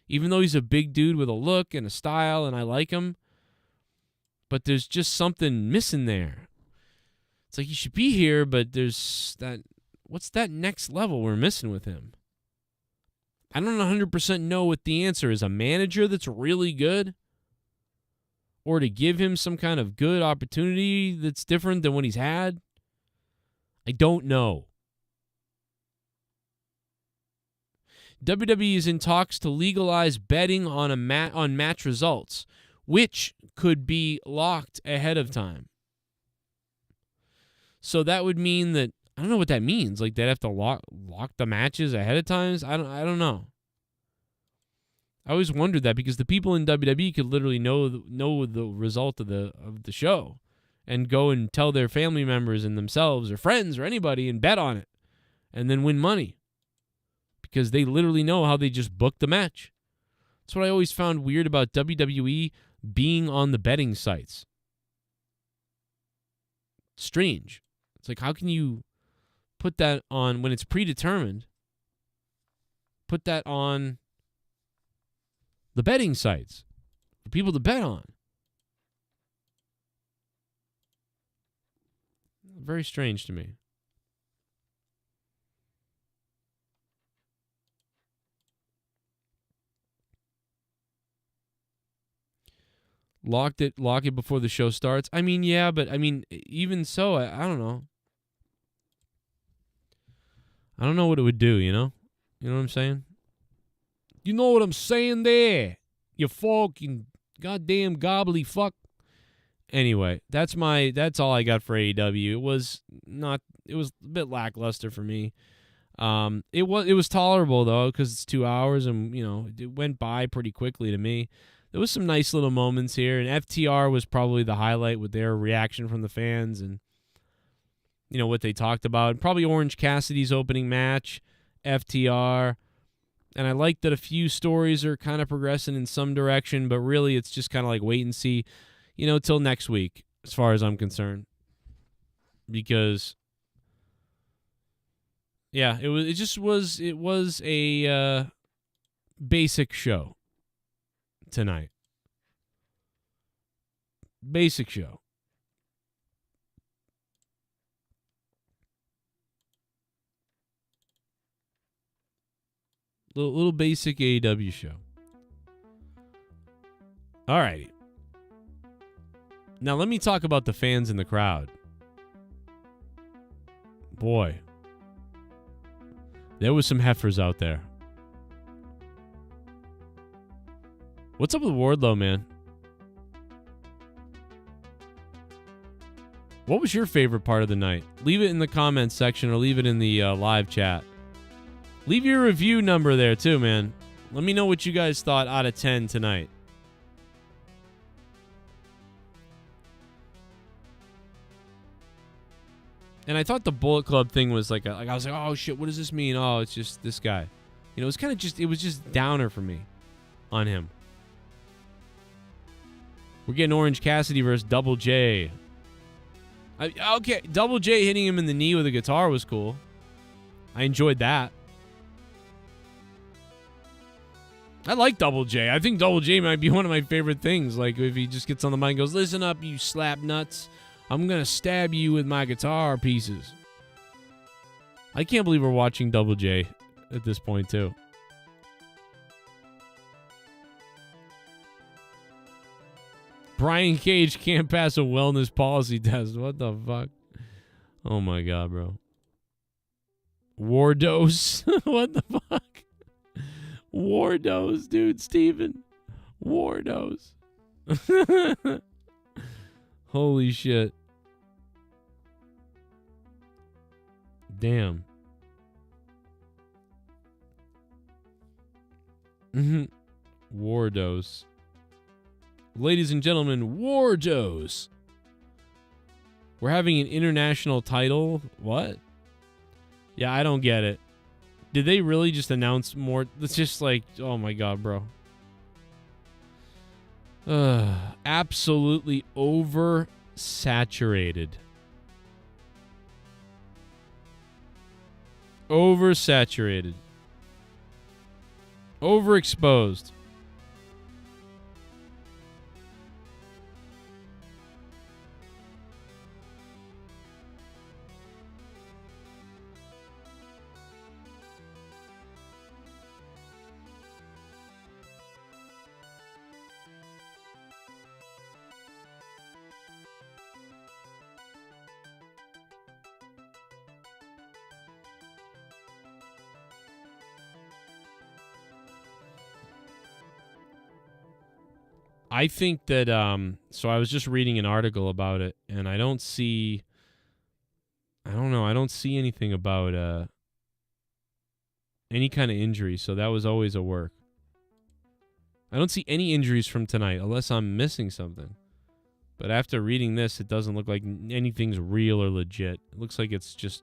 even though he's a big dude with a look and a style, and I like him. But there's just something missing there. It's like he should be here, but there's that. What's that next level we're missing with him? I don't 100% know what the answer is. A manager that's really good? Or to give him some kind of good opportunity that's different than what he's had? I don't know. WWE is in talks to legalize betting on match results, which could be locked ahead of time. So that would mean that, I don't know what that means. Like they'd have to lock the matches ahead of time. I don't know. I always wondered that because the people in WWE could literally know the result of the show and go and tell their family members and themselves or friends or anybody and bet on it and then win money because they literally know how they just booked the match. That's what I always found weird about WWE being on the betting sites. Strange. It's like, how can you put that on, when it's predetermined, put that on the betting sites for people to bet on. Very strange to me. Lock it before the show starts. I mean, yeah, but I mean, even so, I don't know. I don't know what it would do, you know? You know what I'm saying? You know what I'm saying there? You fucking goddamn gobbly fuck. Anyway, that's all I got for AEW. It was a bit lackluster for me. It was tolerable though, because it's 2 hours and, you know, it went by pretty quickly to me. There was some nice little moments here, and FTR was probably the highlight with their reaction from the fans and, you know, what they talked about. Probably Orange Cassidy's opening match, FTR. And I like that a few stories are kind of progressing in some direction, but really it's just kind of like wait and see, you know, till next week, as far as I'm concerned. Because, yeah, it was a basic show tonight. Basic show. Little basic AEW show. All righty. Now let me talk about the fans in the crowd. Boy, there was some heifers out there. What's up with Wardlow, man? What was your favorite part of the night? Leave it in the comments section or leave it in the live chat. Leave your review number there too, man. Let me know what you guys thought out of 10 tonight. And I thought the Bullet Club thing was like I was like, oh shit, what does this mean? Oh, it's just this guy. You know, it was just downer for me on him. We're getting Orange Cassidy versus Double J. Okay, Double J hitting him in the knee with a guitar was cool. I enjoyed that. I like Double J. I think Double J might be one of my favorite things. Like, if he just gets on the mic and goes, listen up, you slap nuts. I'm going to stab you with my guitar pieces. I can't believe we're watching Double J at this point, too. Brian Cage can't pass a wellness policy test. What the fuck? Oh, my God, bro. Wardose? What the fuck? Wardose, dude, Steven. Wardose. Holy shit. Damn. Wardose. Ladies and gentlemen, Wardose. We're having an international title. What? Yeah, I don't get it. Did they really just announce more? It's just like, oh my God, bro. Absolutely oversaturated. Oversaturated. Overexposed. I think that, so I was just reading an article about it, and I don't see anything about any kind of injury, so that was always a work. I don't see any injuries from tonight, unless I'm missing something. But after reading this, it doesn't look like anything's real or legit. It looks like it's just,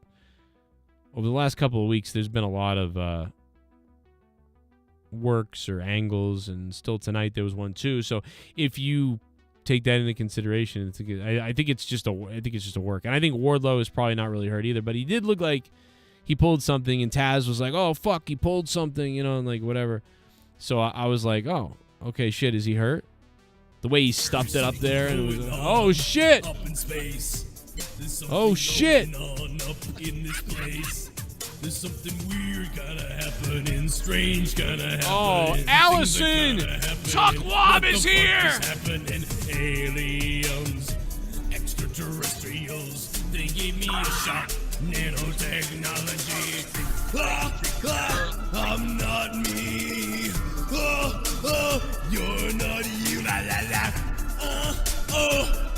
over the last couple of weeks, there's been a lot of works or angles, and still tonight there was one too. So if you take that into consideration. I think it's just a work, and I think Wardlow is probably not really hurt either. But he did look like he pulled something, and Taz was like, "Oh fuck, he pulled something," and like whatever. So I was like, "Oh, okay, shit, is he hurt?" The way he stuffed it up there, and it was like, "Oh shit, oh shit." There's something weird gotta happen, strange gotta happen. Oh, Allison! Tuckwob is here! Aliens, extraterrestrials, they gave me a shot. Nanotechnology. I'm not me. You're not you.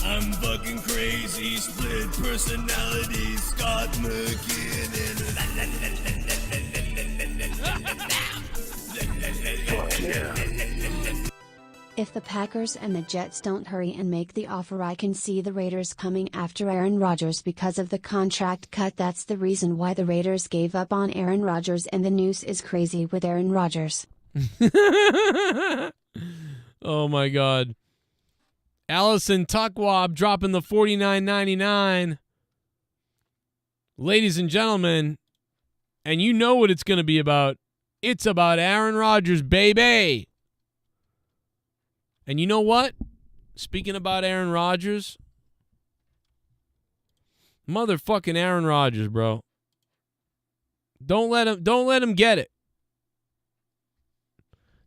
I'm fucking crazy. Split personality. Scott McKinnon. If the Packers and the Jets don't hurry and make the offer, I can see the Raiders coming after Aaron Rodgers because of the contract cut. That's the reason why the Raiders gave up on Aaron Rodgers, and the news is crazy with Aaron Rodgers. Oh my God. Allison Tuckwab dropping the $49.99. Ladies and gentlemen, and you know what it's going to be about. It's about Aaron Rodgers, baby. And you know what? Speaking about Aaron Rodgers, motherfucking Aaron Rodgers, bro. Don't let him get it.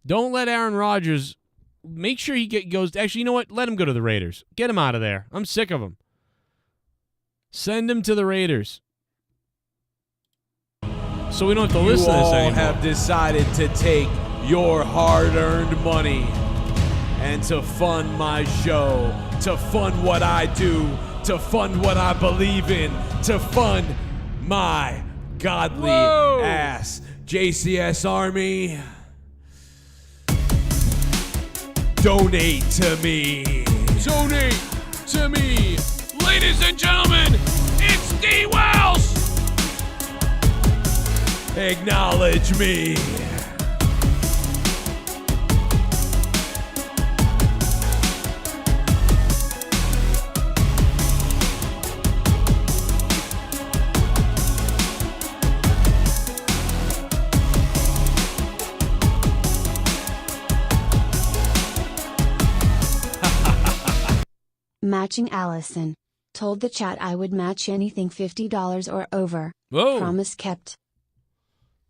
Don't let Aaron Rodgers. Make sure he goes. Actually, you know what? Let him go to the Raiders. Get him out of there. I'm sick of him. Send him to the Raiders. So we don't have to listen to this anymore. You all have decided to take your hard-earned money and to fund my show, to fund what I do, to fund what I believe in, to fund my godly ass. JCS Army, donate to me. Donate to me. Ladies and gentlemen, it's DWELSH. Acknowledge me. Matching Allison. Told the chat I would match anything $50 or over. Whoa. Promise kept.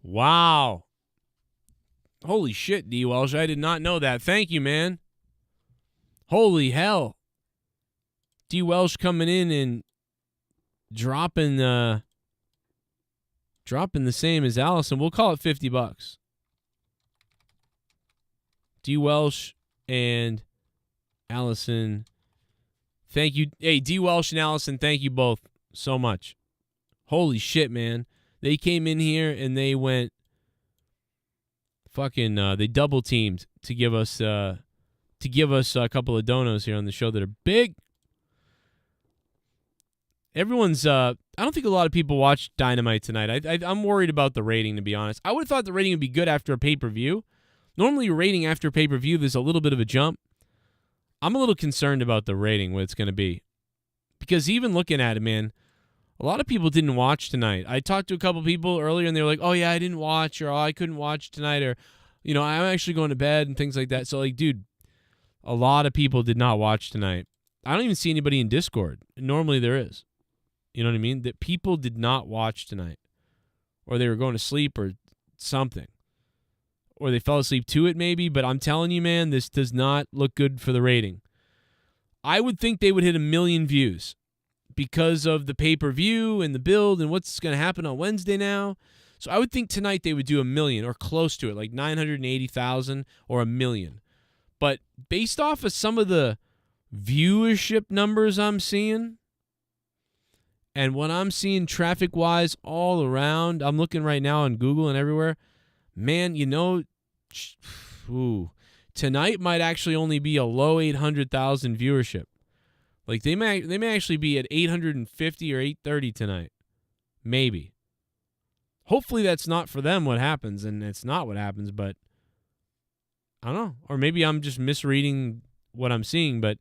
Wow. Holy shit, DWELSH. I did not know that. Thank you, man. Holy hell. DWELSH coming in and dropping the same as Allison. We'll call it $50. DWELSH and Allison. Thank you. Hey, DWELSH and Allison, thank you both so much. Holy shit, man. They came in here and they went fucking they double teamed to give us a couple of donos here on the show that are big. Everyone's I don't think a lot of people watched Dynamite tonight. I'm worried about the rating, to be honest. I would have thought the rating would be good after a pay-per-view. Normally your rating after pay-per-view, there's a little bit of a jump. I'm a little concerned about the rating, what it's going to be. Because even looking at it, man, a lot of people didn't watch tonight. I talked to a couple people earlier, and they were like, oh, yeah, I didn't watch, or oh, I couldn't watch tonight, or, I'm actually going to bed, and things like that. So, like, dude, a lot of people did not watch tonight. I don't even see anybody in Discord. Normally there is. You know what I mean? That people did not watch tonight. Or they were going to sleep or something. Or they fell asleep to it maybe, but I'm telling you, man, this does not look good for the rating. I would think they would hit 1 million views because of the pay-per-view and the build and what's going to happen on Wednesday now. So I would think tonight they would do 1 million or close to it, like 980,000 or 1 million. But based off of some of the viewership numbers I'm seeing and what I'm seeing traffic-wise all around, I'm looking right now on Google and everywhere, man, tonight might actually only be a low 800,000 viewership. Like they may actually be at 850 or 830 tonight. Maybe. Hopefully that's not for them what happens, and it's not what happens, but I don't know. Or maybe I'm just misreading what I'm seeing, but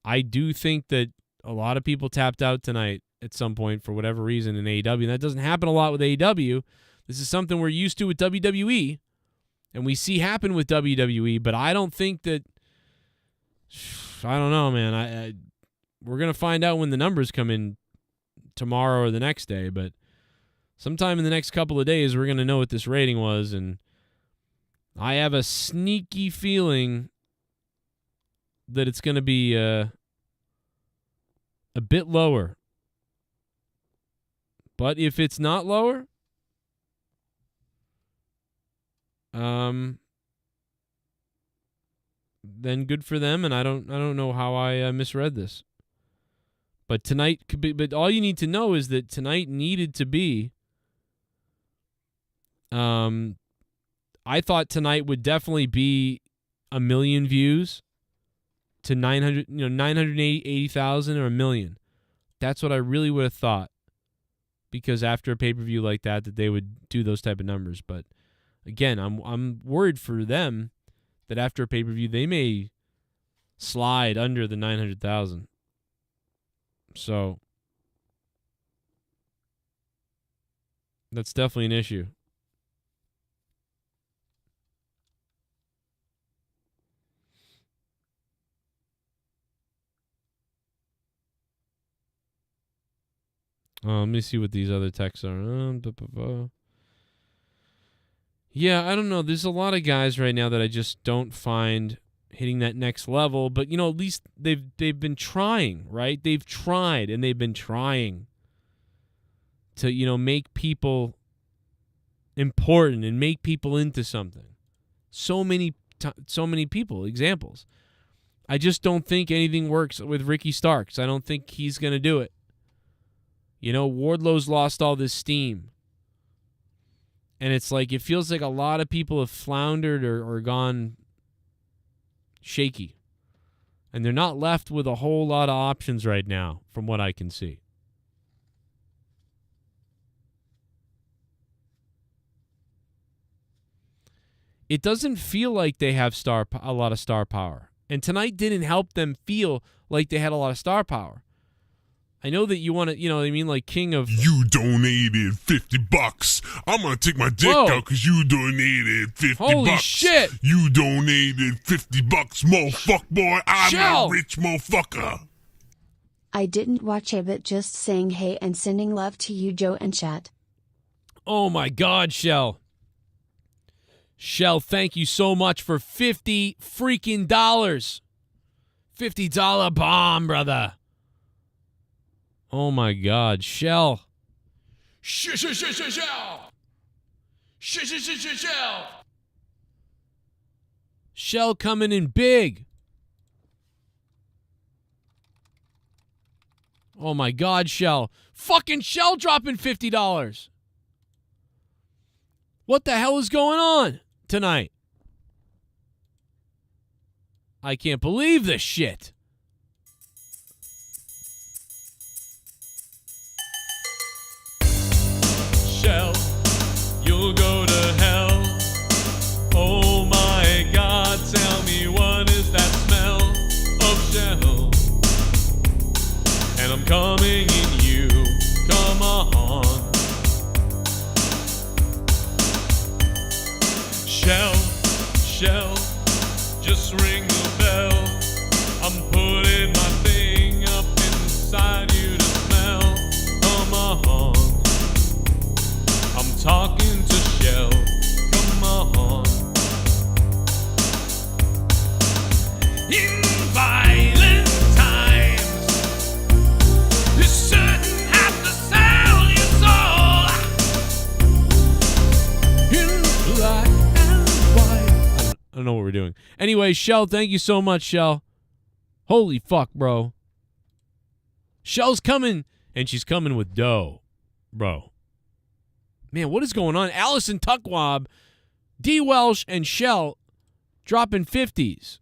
I do think that a lot of people tapped out tonight at some point for whatever reason in AEW, and that doesn't happen a lot with AEW. This is something we're used to with WWE, and we see happen with WWE, but I don't think that – I don't know, man. We're going to find out when the numbers come in tomorrow or the next day, but sometime in the next couple of days we're going to know what this rating was, and I have a sneaky feeling that it's going to be a bit lower. But if it's not lower, then good for them, and I don't know how I misread this. But tonight could be. But all you need to know is that tonight needed to be. I thought tonight would definitely be 1 million views to 980,000 or 1 million. That's what I really would have thought. Because after a pay-per-view like that they would do those type of numbers. But again, I'm worried for them that after a pay-per-view they may slide under the 900,000. So that's definitely an issue. Let me see what these other texts are. Yeah, I don't know. There's a lot of guys right now that I just don't find hitting that next level. But, at least they've been trying, right? They've tried, and they've been trying to, make people important and make people into something. So many people, examples. I just don't think anything works with Ricky Starks. I don't think he's going to do it. Wardlow's lost all this steam. And it's like, it feels like a lot of people have floundered or gone shaky. And they're not left with a whole lot of options right now, from what I can see. It doesn't feel like they have a lot of star power. And tonight didn't help them feel like they had a lot of star power. I know that you want to, like King of... You donated $50. I'm going to take my dick out because you donated $50. Holy shit! You donated $50, motherfucker, boy. I'm a rich motherfucker. I didn't watch it, but just saying hey and sending love to you, Joe and chat. Oh my God, Shell. Shell, thank you so much for $50 freaking dollars. $50 bomb, brother. Oh my God, Shell. Shell. Shell coming in big. Oh my God, Shell. Fucking Shell dropping $50. What the hell is going on tonight? I can't believe this shit. Shell, you'll go to hell. Oh my God, tell me what is that smell of Shell? And I'm coming in you, come on. Shell, just ring the bell. I'm putting my thing up inside you to smell. Come on. I'm talking to Shell, come on. In violent times, you shouldn't have to sell your soul. In black and white. I don't know what we're doing. Anyway, Shell, thank you so much, Shell. Holy fuck, bro. Shell's coming, and she's coming with dough, bro. Man, what is going on? Allison Tuckwab, DWELSH, and Shell dropping 50s.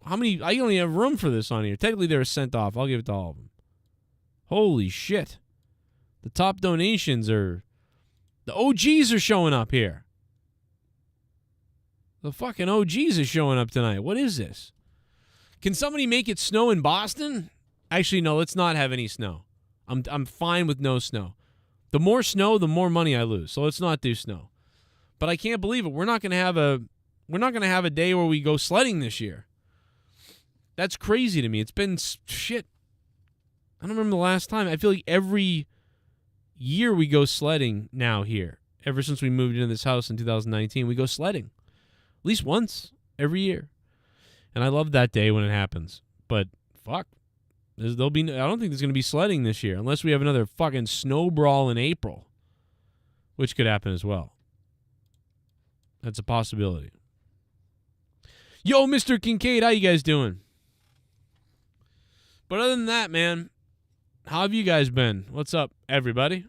How many? I only have room for this on here. Technically, they were sent off. I'll give it to all of them. Holy shit. The top donations are... The OGs are showing up here. The fucking OGs are showing up tonight. What is this? Can somebody make it snow in Boston? Actually, no, let's not have any snow. I'm fine with no snow. The more snow, the more money I lose. So let's not do snow. But I can't believe it. We're not going to have a day where we go sledding this year. That's crazy to me. It's been shit. I don't remember the last time. I feel like every year we go sledding now here. Ever since we moved into this house in 2019, we go sledding. At least once every year. And I love that day when it happens. But fuck. I don't think there's going to be sledding this year unless we have another fucking snow brawl in April, which could happen as well. That's a possibility. Yo, Mr. Kincaid, how you guys doing? But other than that, man, how have you guys been? What's up, everybody?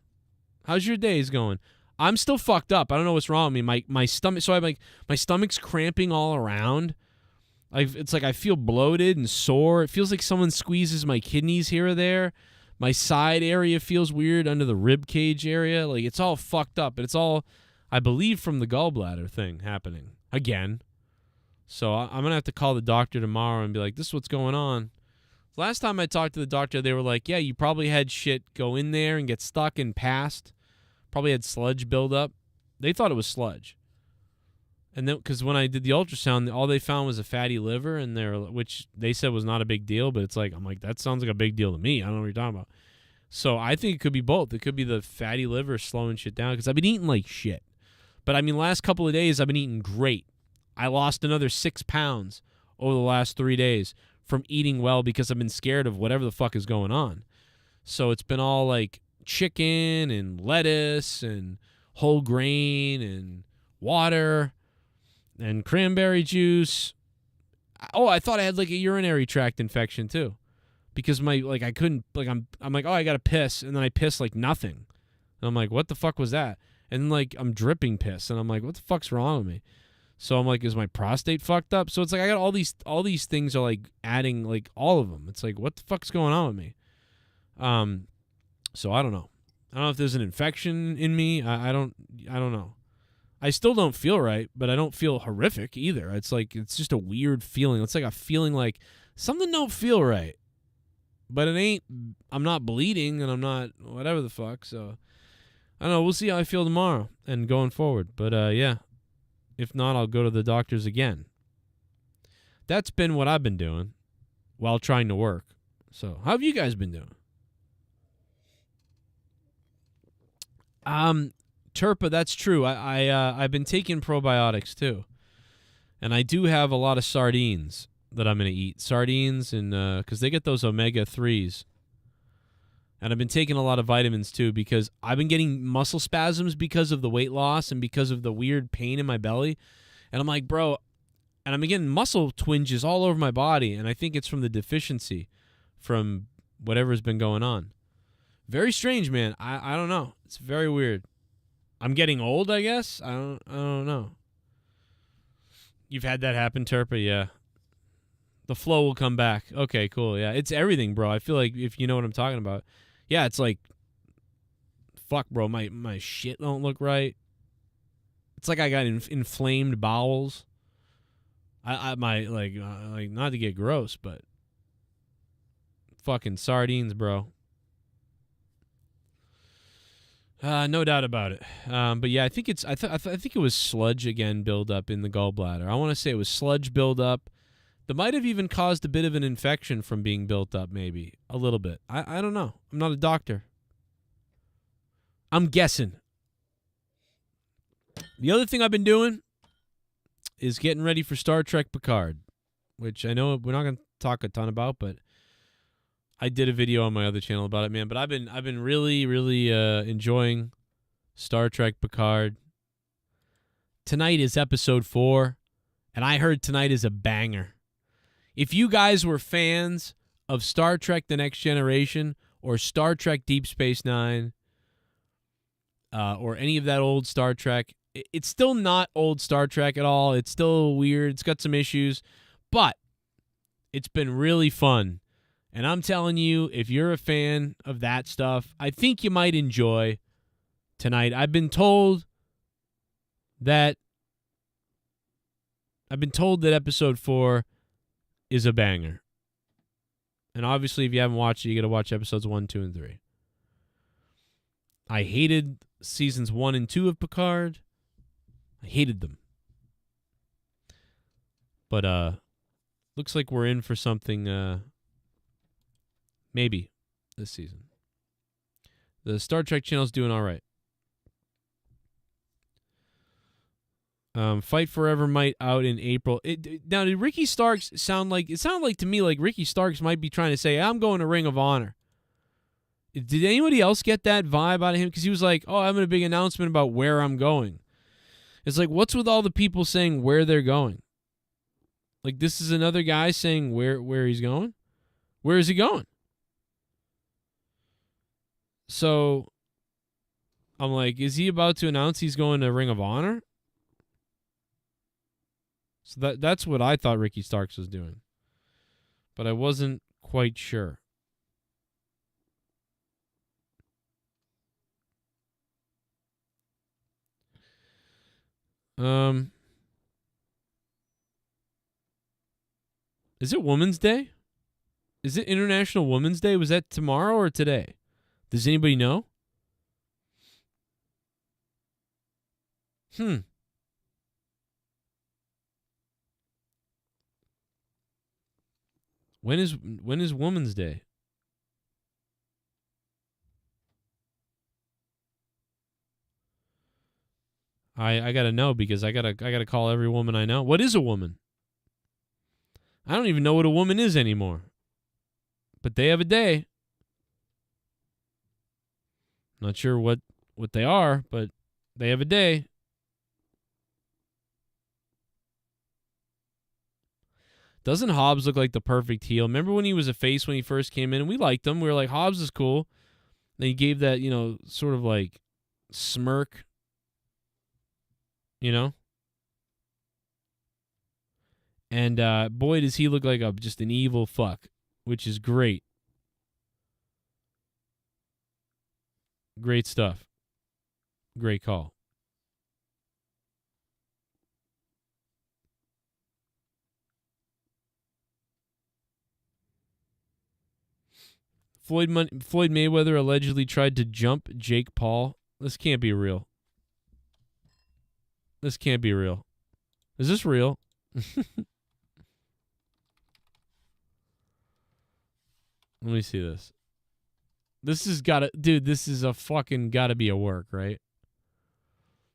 How's your days going? I'm still fucked up. I don't know what's wrong with me. My stomach. So my stomach's cramping all around. It's like I feel bloated and sore. It feels like someone squeezes my kidneys here or there. My side area feels weird under the rib cage area. Like it's all fucked up. And it's all, I believe, from the gallbladder thing happening again. So I'm going to have to call the doctor tomorrow and be like, this is what's going on. Last time I talked to the doctor, they were like, yeah, you probably had shit go in there and get stuck and passed. Probably had sludge build up. They thought it was sludge. And then, because when I did the ultrasound, all they found was a fatty liver, which they said was not a big deal. But it's like, I'm like, that sounds like a big deal to me. I don't know what you're talking about. So I think it could be both. It could be the fatty liver slowing shit down because I've been eating like shit. But I mean, last couple of days I've been eating great. I lost another 6 pounds over the last 3 days from eating well because I've been scared of whatever the fuck is going on. So it's been all like chicken and lettuce and whole grain and water and cranberry juice. Oh, I thought I had like a urinary tract infection too, because I couldn't, like I'm like, oh, I gotta piss, and then I piss like nothing, and I'm like, what the fuck was that? And then, like I'm dripping piss, and I'm like, what the fuck's wrong with me? So I'm like, is my prostate fucked up? So it's like I got all these things are like adding, like all of them. It's like, what the fuck's going on with me? So I don't know. I don't know if there's an infection in me. I don't know. I still don't feel right, but I don't feel horrific either. It's like, it's just a weird feeling. It's like a feeling like something don't feel right, but it ain't, I'm not bleeding and I'm not whatever the fuck. So I don't know. We'll see how I feel tomorrow and going forward. But yeah, if not, I'll go to the doctors again. That's been what I've been doing while trying to work. So how have you guys been doing? Turpa, that's true. I've been taking probiotics too, and I do have a lot of sardines that I'm gonna eat. Sardines, and because they get those omega-3s, and I've been taking a lot of vitamins too because I've been getting muscle spasms because of the weight loss and because of the weird pain in my belly, and I'm like, bro, and I'm getting muscle twinges all over my body, and I think it's from the deficiency from whatever's been going on. Very strange, man. I don't know. It's very weird. I'm getting old, I guess. I don't know. You've had that happen, Turpa? Yeah. The flow will come back. Okay, cool. Yeah, it's everything, bro. I feel like if you know what I'm talking about. Yeah, it's like, fuck, bro. My shit don't look right. It's like I got inflamed bowels. I might like not to get gross, but fucking sardines, bro. No doubt about it. But yeah, I think it's. I think it was sludge again build up in the gallbladder. I want to say it was sludge build up. That might have even caused a bit of an infection from being built up, maybe a little bit. I don't know. I'm not a doctor. I'm guessing. The other thing I've been doing is getting ready for Star Trek Picard, which I know we're not going to talk a ton about, but I did a video on my other channel about it, man. But I've been really, really enjoying Star Trek Picard. Tonight is episode 4, and I heard tonight is a banger. If you guys were fans of Star Trek The Next Generation or Star Trek Deep Space Nine or any of that old Star Trek, it's still not old Star Trek at all. It's still weird. It's got some issues, but it's been really fun. And I'm telling you, if you're a fan of that stuff, I think you might enjoy tonight. I've been told that episode 4 is a banger. And obviously, if you haven't watched it, you got to watch episodes 1, 2, and 3. I hated seasons 1 and 2 of Picard. I hated them. But looks like we're in for something maybe this season. The Star Trek channel's doing all right. Fight Forever might out in April. Now, did Ricky Starks sound like... It sounded like to me like Ricky Starks might be trying to say, I'm going to Ring of Honor. Did anybody else get that vibe out of him? Because he was like, oh, I'm having a big announcement about where I'm going. It's like, what's with all the people saying where they're going? Like, this is another guy saying where he's going? Where is he going? So, I'm like, is he about to announce he's going to Ring of Honor? So that's what I thought Ricky Starks was doing. But I wasn't quite sure. Is it Women's Day? Is it International Women's Day? Was that tomorrow or today? Does anybody know? When is Women's Day? I gotta know because I gotta call every woman I know. What is a woman? I don't even know what a woman is anymore. But they have a day. Not sure what they are, but they have a day. Doesn't Hobbs look like the perfect heel? Remember when he was a face when he first came in and we liked him? We were like, Hobbs is cool. Then he gave that, sort of like smirk. And boy, does he look like just an evil fuck, which is great. Great stuff. Great call. Floyd Mayweather allegedly tried to jump Jake Paul. This can't be real. This can't be real. Is this real? Let me see this. This has got to... Dude, this is a fucking got to be a work, right?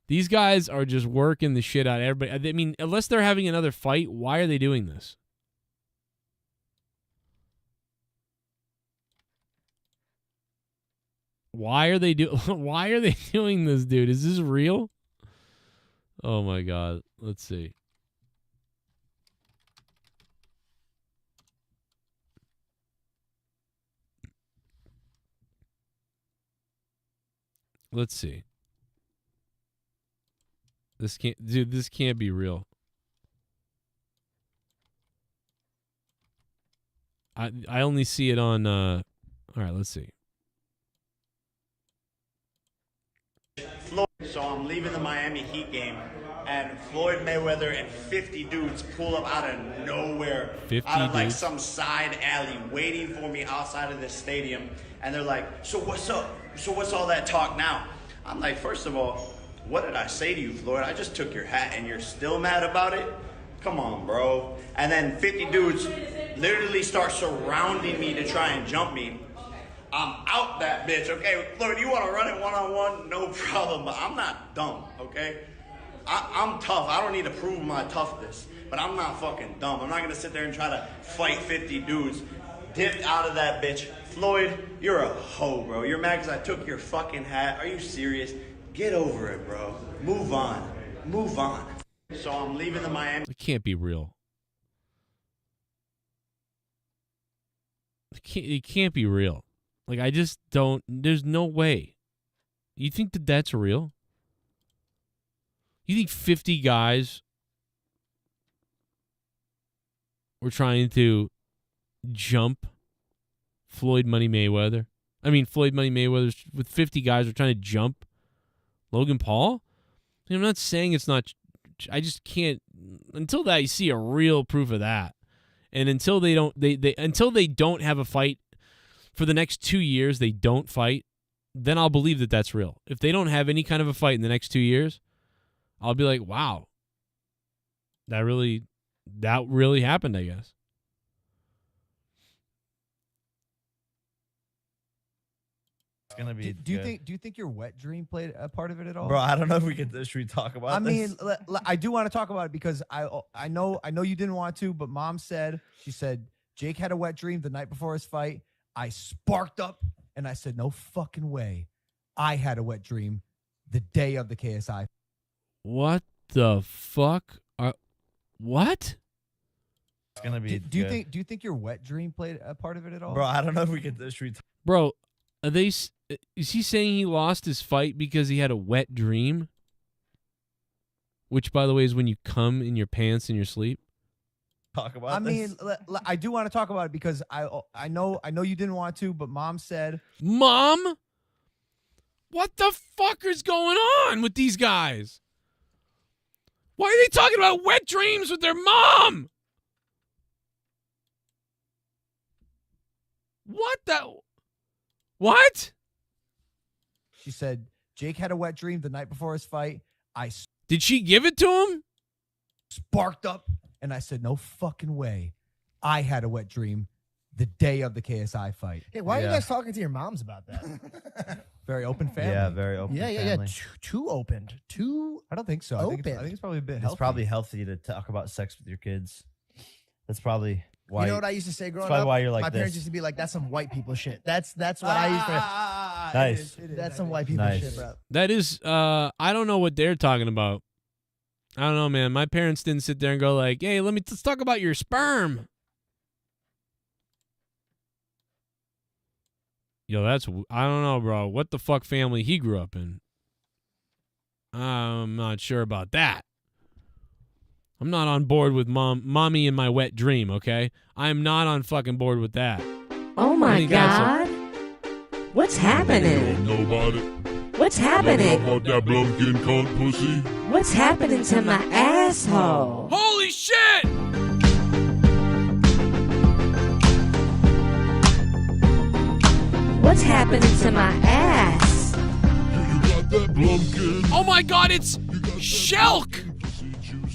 These guys are just working the shit out of everybody. I mean, unless they're having another fight, why are they doing this? Why are they doing this, dude? Is this real? Oh my god. Let's see. Let's see. This can't be real. I only see it on all right, let's see. So I'm leaving the Miami Heat game, and Floyd Mayweather and 50 dudes pull up out of nowhere, 50 out of like dudes. some side alley, waiting for me outside of this stadium. And they're like, "So what's up? So what's all that talk now?" I'm like, first of all, what did I say to you, Floyd? I just took your hat, and you're still mad about it? Come on, bro. And then 50 dudes literally start surrounding me to try and jump me. I'm out that bitch, okay? Floyd, you want to run it one-on-one? No problem, but I'm not dumb, okay? I'm tough. I don't need to prove my toughness, but I'm not fucking dumb. I'm not going to sit there and try to fight 50 dudes. Dipped out of that bitch. Floyd, you're a hoe, bro. You're mad because I took your fucking hat. Are you serious? Get over it, bro. Move on. Move on. So I'm leaving the Miami... It can't be real. It can't be real. Like, I just don't... There's no way. You think that that's real? You think 50 guys were trying to jump Floyd Money Mayweather? I mean, Floyd Money Mayweather with 50 guys were trying to jump Logan Paul? I mean, I'm not saying it's not... I just can't... Until that, you see a real proof of that. And until they don't have a fight for the next 2 years, they don't fight, then I'll believe that that's real. If they don't have any kind of a fight in the next 2 years, I'll be like, wow, that really happened, I guess. It's gonna be. Do you think your wet dream played a part of it at all, Bro, I don't know if should we talk about this? I mean, I do want to talk about it because I know you didn't want to, but Mom said, Jake had a wet dream the night before his fight. I sparked up and I said, no fucking way. I had a wet dream the day of the KSI. What the fuck? What? It's gonna be. Do you think your wet dream played a part of it at all, Bro, I don't know if should we Bro, is he saying he lost his fight because he had a wet dream? Which, by the way, is when you cum in your pants in your sleep. talk about this? I do want to talk about it because I know you didn't want to, but Mom said, Mom? What the fuck is going on with these guys? Why are they talking about wet dreams with their mom? What? She said, Jake had a wet dream the night before his fight. Did she give it to him? Sparked up, and I said, no fucking way. I had a wet dream the day of the KSI fight. Hey, why are you guys talking to your moms about that? Very open family. Yeah, very open family. Too opened. I don't think so. I think it's probably a bit healthy. It's probably healthy to talk about sex with your kids. That's probably why. You know what I used to say growing probably up? why you're like My parents this. used to be like, that's some white people shit. That's what I used to. Nice. That's some white people shit, bro. That is, I don't know what they're talking about. I don't know, man. My parents didn't sit there and go like, hey, let's talk about your sperm. Yo, I don't know, bro. What the fuck family he grew up in? I'm not sure about that. I'm not on board with mommy and my wet dream, okay? I'm not on fucking board with that. Oh my God. What's happening? Know about it? What's happening? Know about that BLUMPKIN cunt pussy? What's happening to my asshole? Holy shit! What's happening to my ass? You got that BLUMPKIN? Oh my God, it's Shelk!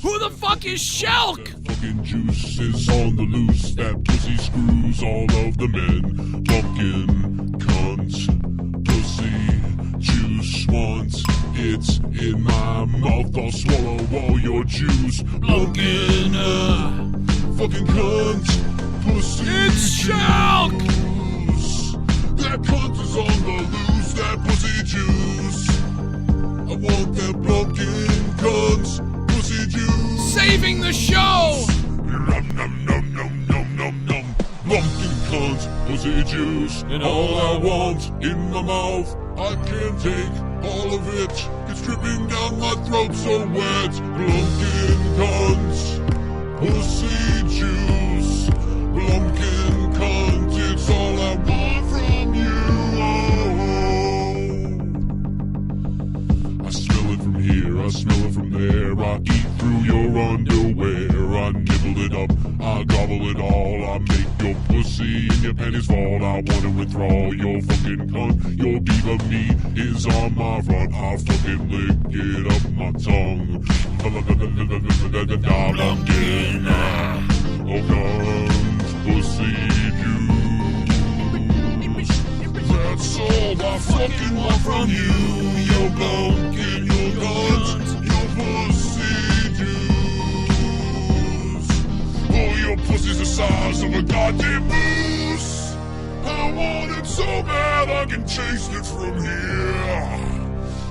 Who the fuck is Shelk? Fucking juice is on the loose. That pussy screws all of the men. Pumpkin, cunt, pussy, juice. Once it's in my mouth, I'll swallow all your juice. BLUMPKIN, fucking cunt, pussy, it's Shelk! That cunt is on the loose. That pussy juice. I want that BLUMPKIN cunt, pussy juice. Saving the show! Nom nom nom nom nom nom nom. BLUMPKIN cunt, pussy juice. And all I want in my mouth, I can't take all of it. It's dripping down my throat so wet. BLUMPKIN cunt, pussy juice. BLUMPKIN cunt, it's all I want from you. I smell it from here, I smell it from there. I eat through your underwear. I nibble it up, I gobble it all. I make your pussy and your panties fall. I wanna withdraw your fucking cunt. Your diva meat is on my front. I'll fucking lick it up my tongue. BLUMPKIN, oh cunt, pussy juice. That's all I fucking want from you. Your BLUMPKIN, your cunt, your pussy juice. Oh, your pussy's the size of a goddamn moose. I want it so bad I can taste it from here.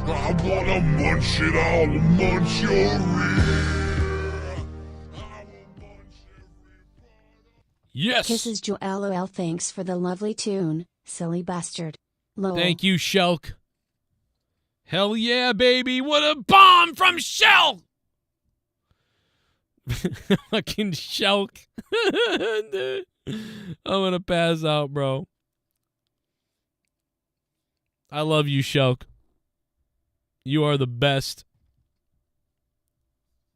I wanna munch it, I'll munch your rear. Yes. Kisses Joe LOL. Thanks for the lovely tune, silly bastard. Lol. Thank you, Shelk. Hell yeah, baby. What a bomb from Shelk. Fucking Shelk. I'm going to pass out, bro. I love you, Shelk. You are the best.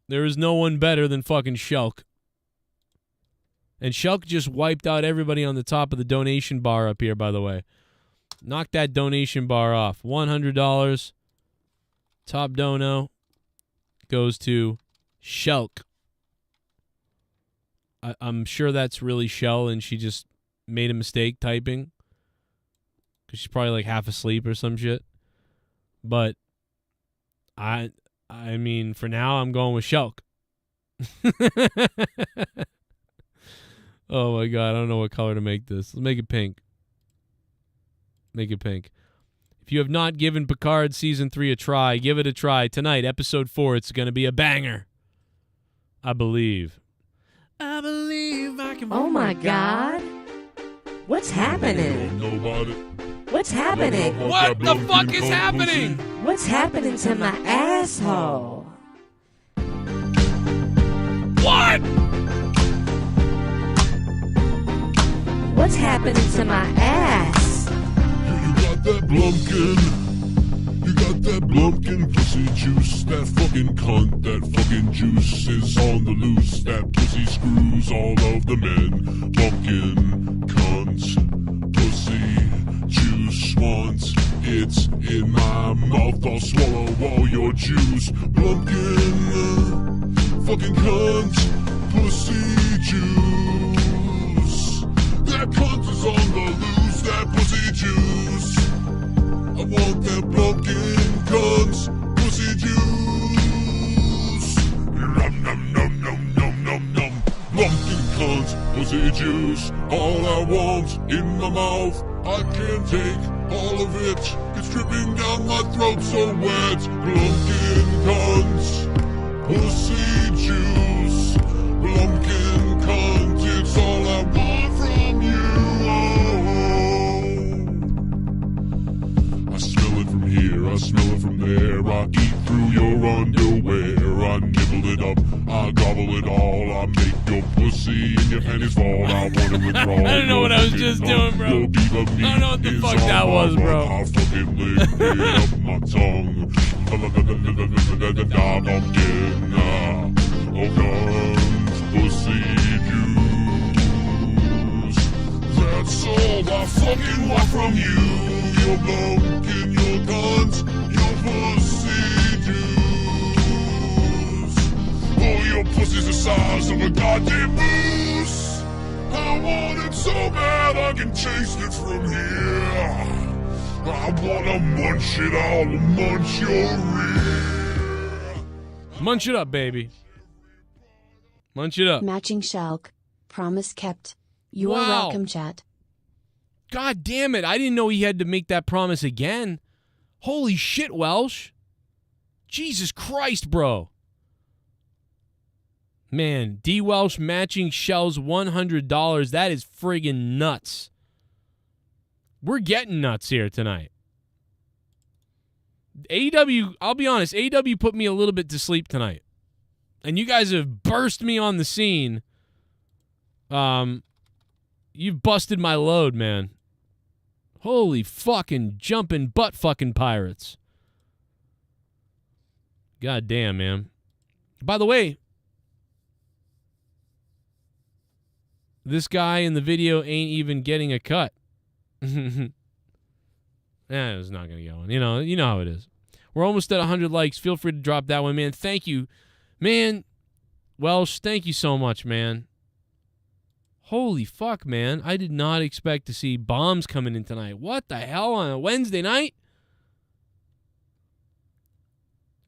There is no one better than fucking Shelk. And Shulk just wiped out everybody on the top of the donation bar up here, by the way. Knock that donation bar off. $100. Top dono goes to Shulk. I'm sure that's really Shell, and she just made a mistake typing. Because she's probably like half asleep or some shit. But I mean, for now, I'm going with Shulk. Oh my God, I don't know what color to make this. Let's make it pink. Make it pink. If you have not given Picard Season 3 a try, give it a try. Tonight, Episode 4, it's going to be a banger. I believe. I believe I can... Oh my God. What's happening? Nobody. What's happening? What the fuck is happening? What's happening to my asshole? What? What's happening to my ass? You got that Blumpkin. You got that Blumpkin pussy juice. That fucking cunt, that fucking juice is on the loose. That pussy screws all of the men. Blumpkin, cunt, pussy, juice. Once it's in my mouth, I'll swallow all your juice. Blumpkin, fucking cunt, pussy, juice. That cunt is on the loose, that pussy juice. I want that Blumpkin cunt, pussy juice. Nom nom nom nom nom nom nom. Blumpkin cunt, pussy juice. All I want in my mouth, I can't take all of it. It's dripping down my throat so wet. Blumpkin cunt, pussy juice. Blumpkin cunt, it's all I want from you. I smell it from here, I smell it from there. I eat through your underwear. I nibble it up, I gobble it all. I make your pussy and your panties fall. I want to withdraw. I don't know what I was just doing, bro. I don't know what the fuck that was, bro. I fucking lick it up my tongue. Blumpkin, oh God, pussy juice. That's all I fucking want from you. Your Blumpkin, your guns, your pussy juice. Oh, your pussy's the size of a goddamn moose. I want it so bad I can taste it from here. I wanna munch it, I'll munch your rear. Munch it up, baby. Munch it up. Matching Shulk. Promise kept. You are Wow. welcome, chat. God damn it. I didn't know he had to make that promise again. Holy shit, Welsh. Jesus Christ, bro. Man, D. Welsh matching Shell's $100. That is friggin' nuts. We're getting nuts here tonight. AEW, I'll be honest, AEW put me a little bit to sleep tonight. And you guys have burst me on the scene. You've busted my load, man. Holy fucking jumping butt fucking pirates. God damn, man. By the way, this guy in the video ain't even getting a cut. It's not going to go on. You know how it is. We're almost at 100 likes. Feel free to drop that one, man. Thank you. Man, Welsh, thank you so much, man. Holy fuck, man. I did not expect to see bombs coming in tonight. What the hell on a Wednesday night?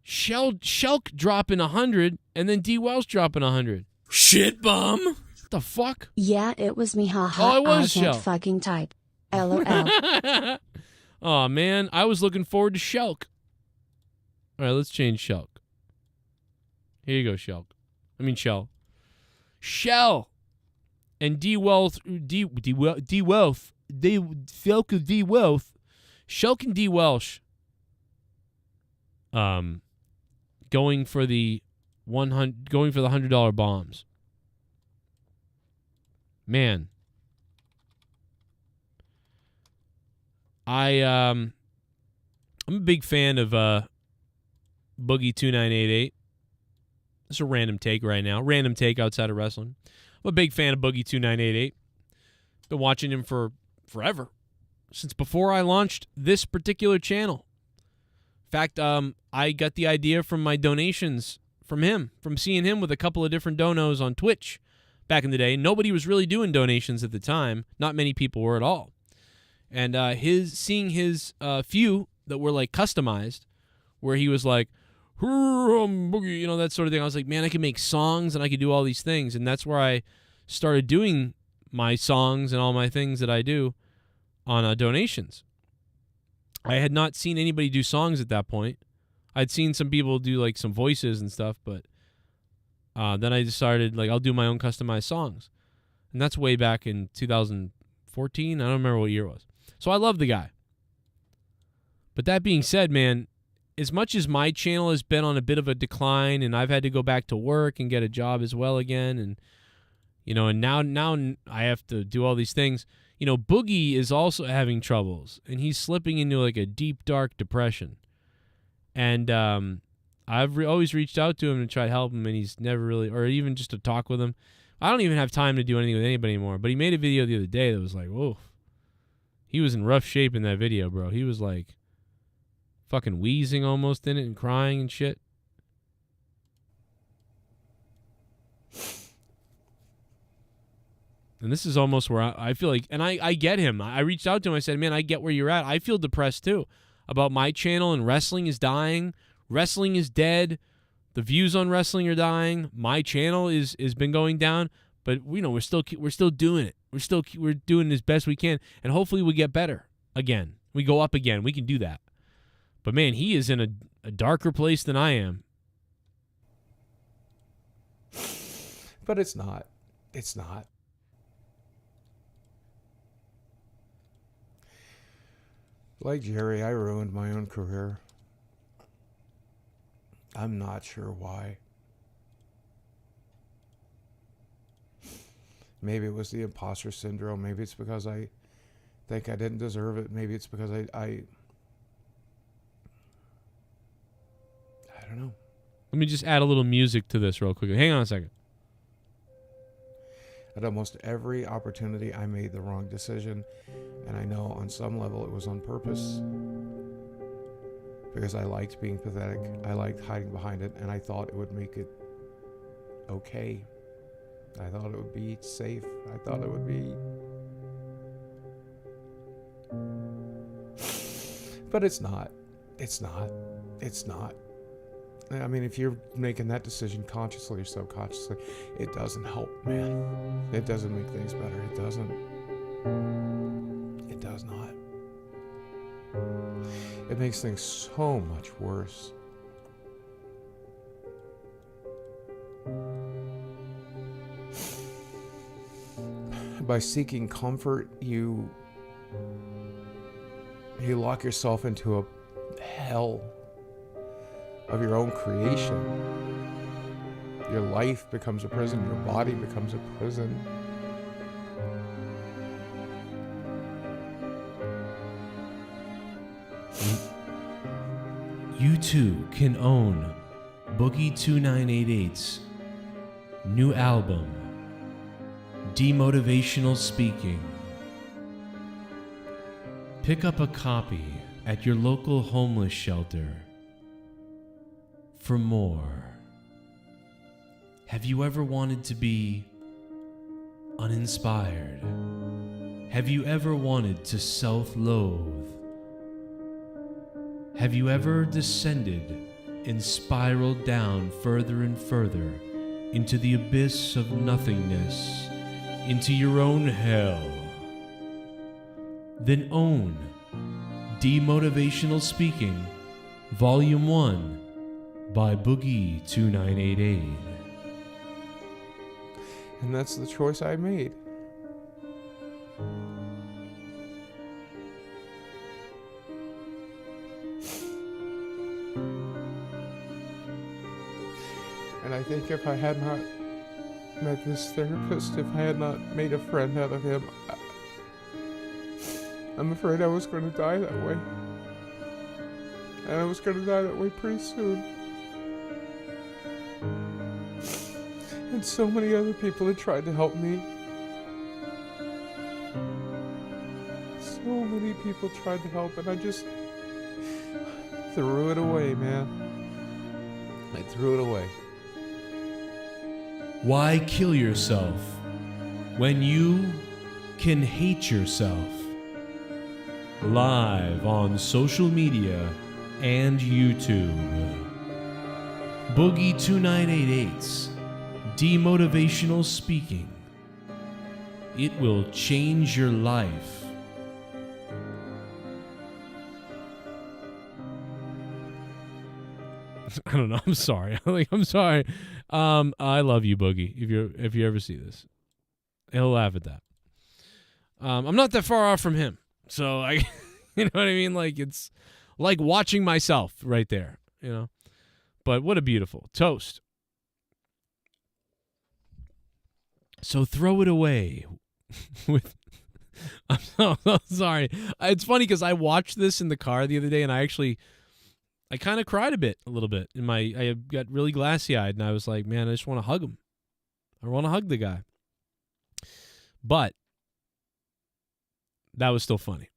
Shulk dropping 100 and then D. Welsh dropping 100. Shit bomb? What the fuck? Yeah, it was me, haha. Oh, it was I can't Shulk. fucking type. LOL. Oh, man. I was looking forward to Shulk. All right, let's change Shulk. Here you go, Shulk. I mean, Shell. Shell. And Shulk and D. Welsh. Going for the $100 bombs. Man. I'm a big fan of Boogie 2988. It's a random take right now. Random take outside of wrestling. I'm a big fan of Boogie2988. Been watching him for forever, since before I launched this particular channel. In fact, I got the idea from my donations from him, from seeing him with a couple of different donos on Twitch back in the day. Nobody was really doing donations at the time. Not many people were at all. And seeing his few that were like customized, where he was like, boogie, you know, that sort of thing. I was like, man, I can make songs and I can do all these things. And that's where I started doing my songs and all my things that I do on donations. I had not seen anybody do songs at that point. I'd seen some people do like some voices and stuff, but then I decided like I'll do my own customized songs. And that's way back in 2014. I don't remember what year it was. So I love the guy. But that being said, man, as much as my channel has been on a bit of a decline and I've had to go back to work and get a job as well again, and you know, and now I have to do all these things. You know, Boogie is also having troubles, and he's slipping into like a deep, dark depression. And I've always reached out to him to try to help him, and he's never really, or even just to talk with him. I don't even have time to do anything with anybody anymore. But he made a video the other day that was like, whoa. He was in rough shape in that video, bro. He was like fucking wheezing almost in it and crying and shit. And this is almost where I feel like, and I get him. I reached out to him. I said, man, I get where you're at. I feel depressed too about my channel, and wrestling is dying. Wrestling is dead. The views on wrestling are dying. My channel is been going down, but you know, we're still doing it. We're doing as best we can, and hopefully we get better again. We go up again. We can do that. But man, he is in a darker place than I am. But it's not. It's not. Like Jerry, I ruined my own career. I'm not sure why. Maybe it was the imposter syndrome. Maybe it's because I think I didn't deserve it. Maybe it's because I don't know. Let me just add a little music to this real quick. Hang on a second. At almost every opportunity, I made the wrong decision. And I know on some level it was on purpose. Because I liked being pathetic. I liked hiding behind it. And I thought it would make it okay. I thought it would be safe. I thought it would be... But it's not. It's not. It's not. I mean, if you're making that decision consciously or subconsciously, it doesn't help, man. It doesn't make things better. It doesn't. It does not. It makes things so much worse. By seeking comfort, you lock yourself into a hell of your own creation. Your life becomes a prison. Your body becomes a prison. You too can own Boogie2988's new album, Demotivational Speaking. Pick up a copy at your local homeless shelter. For more. Have you ever wanted to be uninspired? Have you ever wanted to self-loathe? Have you ever descended and spiraled down further and further into the abyss of nothingness, into your own hell? Then own Demotivational Speaking, Volume 1, by Boogie2988. And that's the choice I made. And I think if I had not met this therapist, if I had not made a friend out of him, I'm afraid I was going to die that way. And I was going to die that way pretty soon. And And so many other people have tried to help me. So many people tried to help, and I just threw it away, man. I threw it away. Why kill yourself when you can hate yourself? Live on social media and YouTube. Boogie 2988's Demotivational Speaking. It will change your life. I don't know. I'm sorry. I'm sorry. I love you, Boogie. If you ever see this, he'll laugh at that. I'm not that far off from him, so I, you know what I mean. Like it's like watching myself right there, you know. But what a beautiful toast. So throw it away. With, I'm so sorry. It's funny because I watched this in the car the other day, and I kind of cried a little bit. I got really glassy eyed, and I was like, man, I just want to hug him. I want to hug the guy. But that was still funny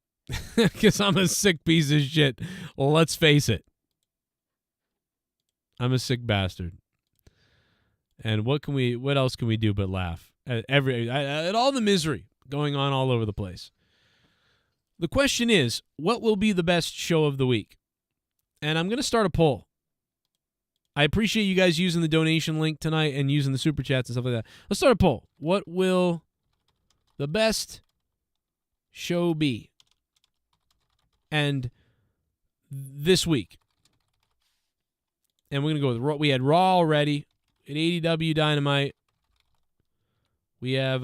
because I'm a sick piece of shit. Well, let's face it. I'm a sick bastard. And what else can we do but laugh at all the misery going on all over the place? The question is, what will be the best show of the week? And I'm going to start a poll. I appreciate you guys using the donation link tonight and using the super chats and stuff like that. Let's start a poll. What will the best show be? And this week. And we're going to go with Raw. We had Raw already at AEW Dynamite. We have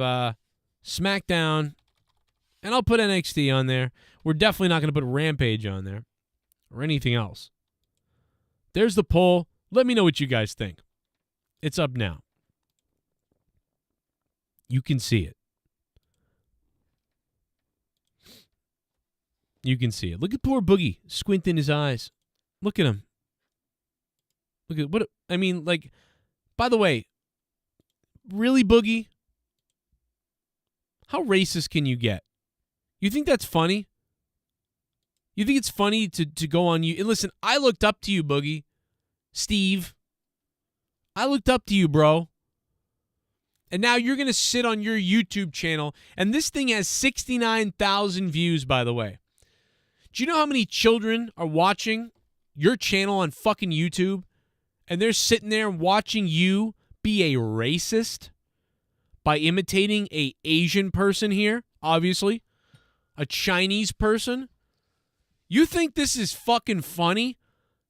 SmackDown. And I'll put NXT on there. We're definitely not going to put Rampage on there or anything else. There's the poll. Let me know what you guys think. It's up now. You can see it. You can see it. Look at poor Boogie squinting his eyes. Look at him. Look at what I mean, like, by the way, really, Boogie? How racist can you get? You think that's funny? You think it's funny to go on you? And listen, I looked up to you, Boogie. Steve. I looked up to you, bro. And now you're going to sit on your YouTube channel. And this thing has 69,000 views, by the way. Do you know how many children are watching your channel on fucking YouTube? And they're sitting there watching you be a racist by imitating a Asian person here, obviously. A Chinese person. You think this is fucking funny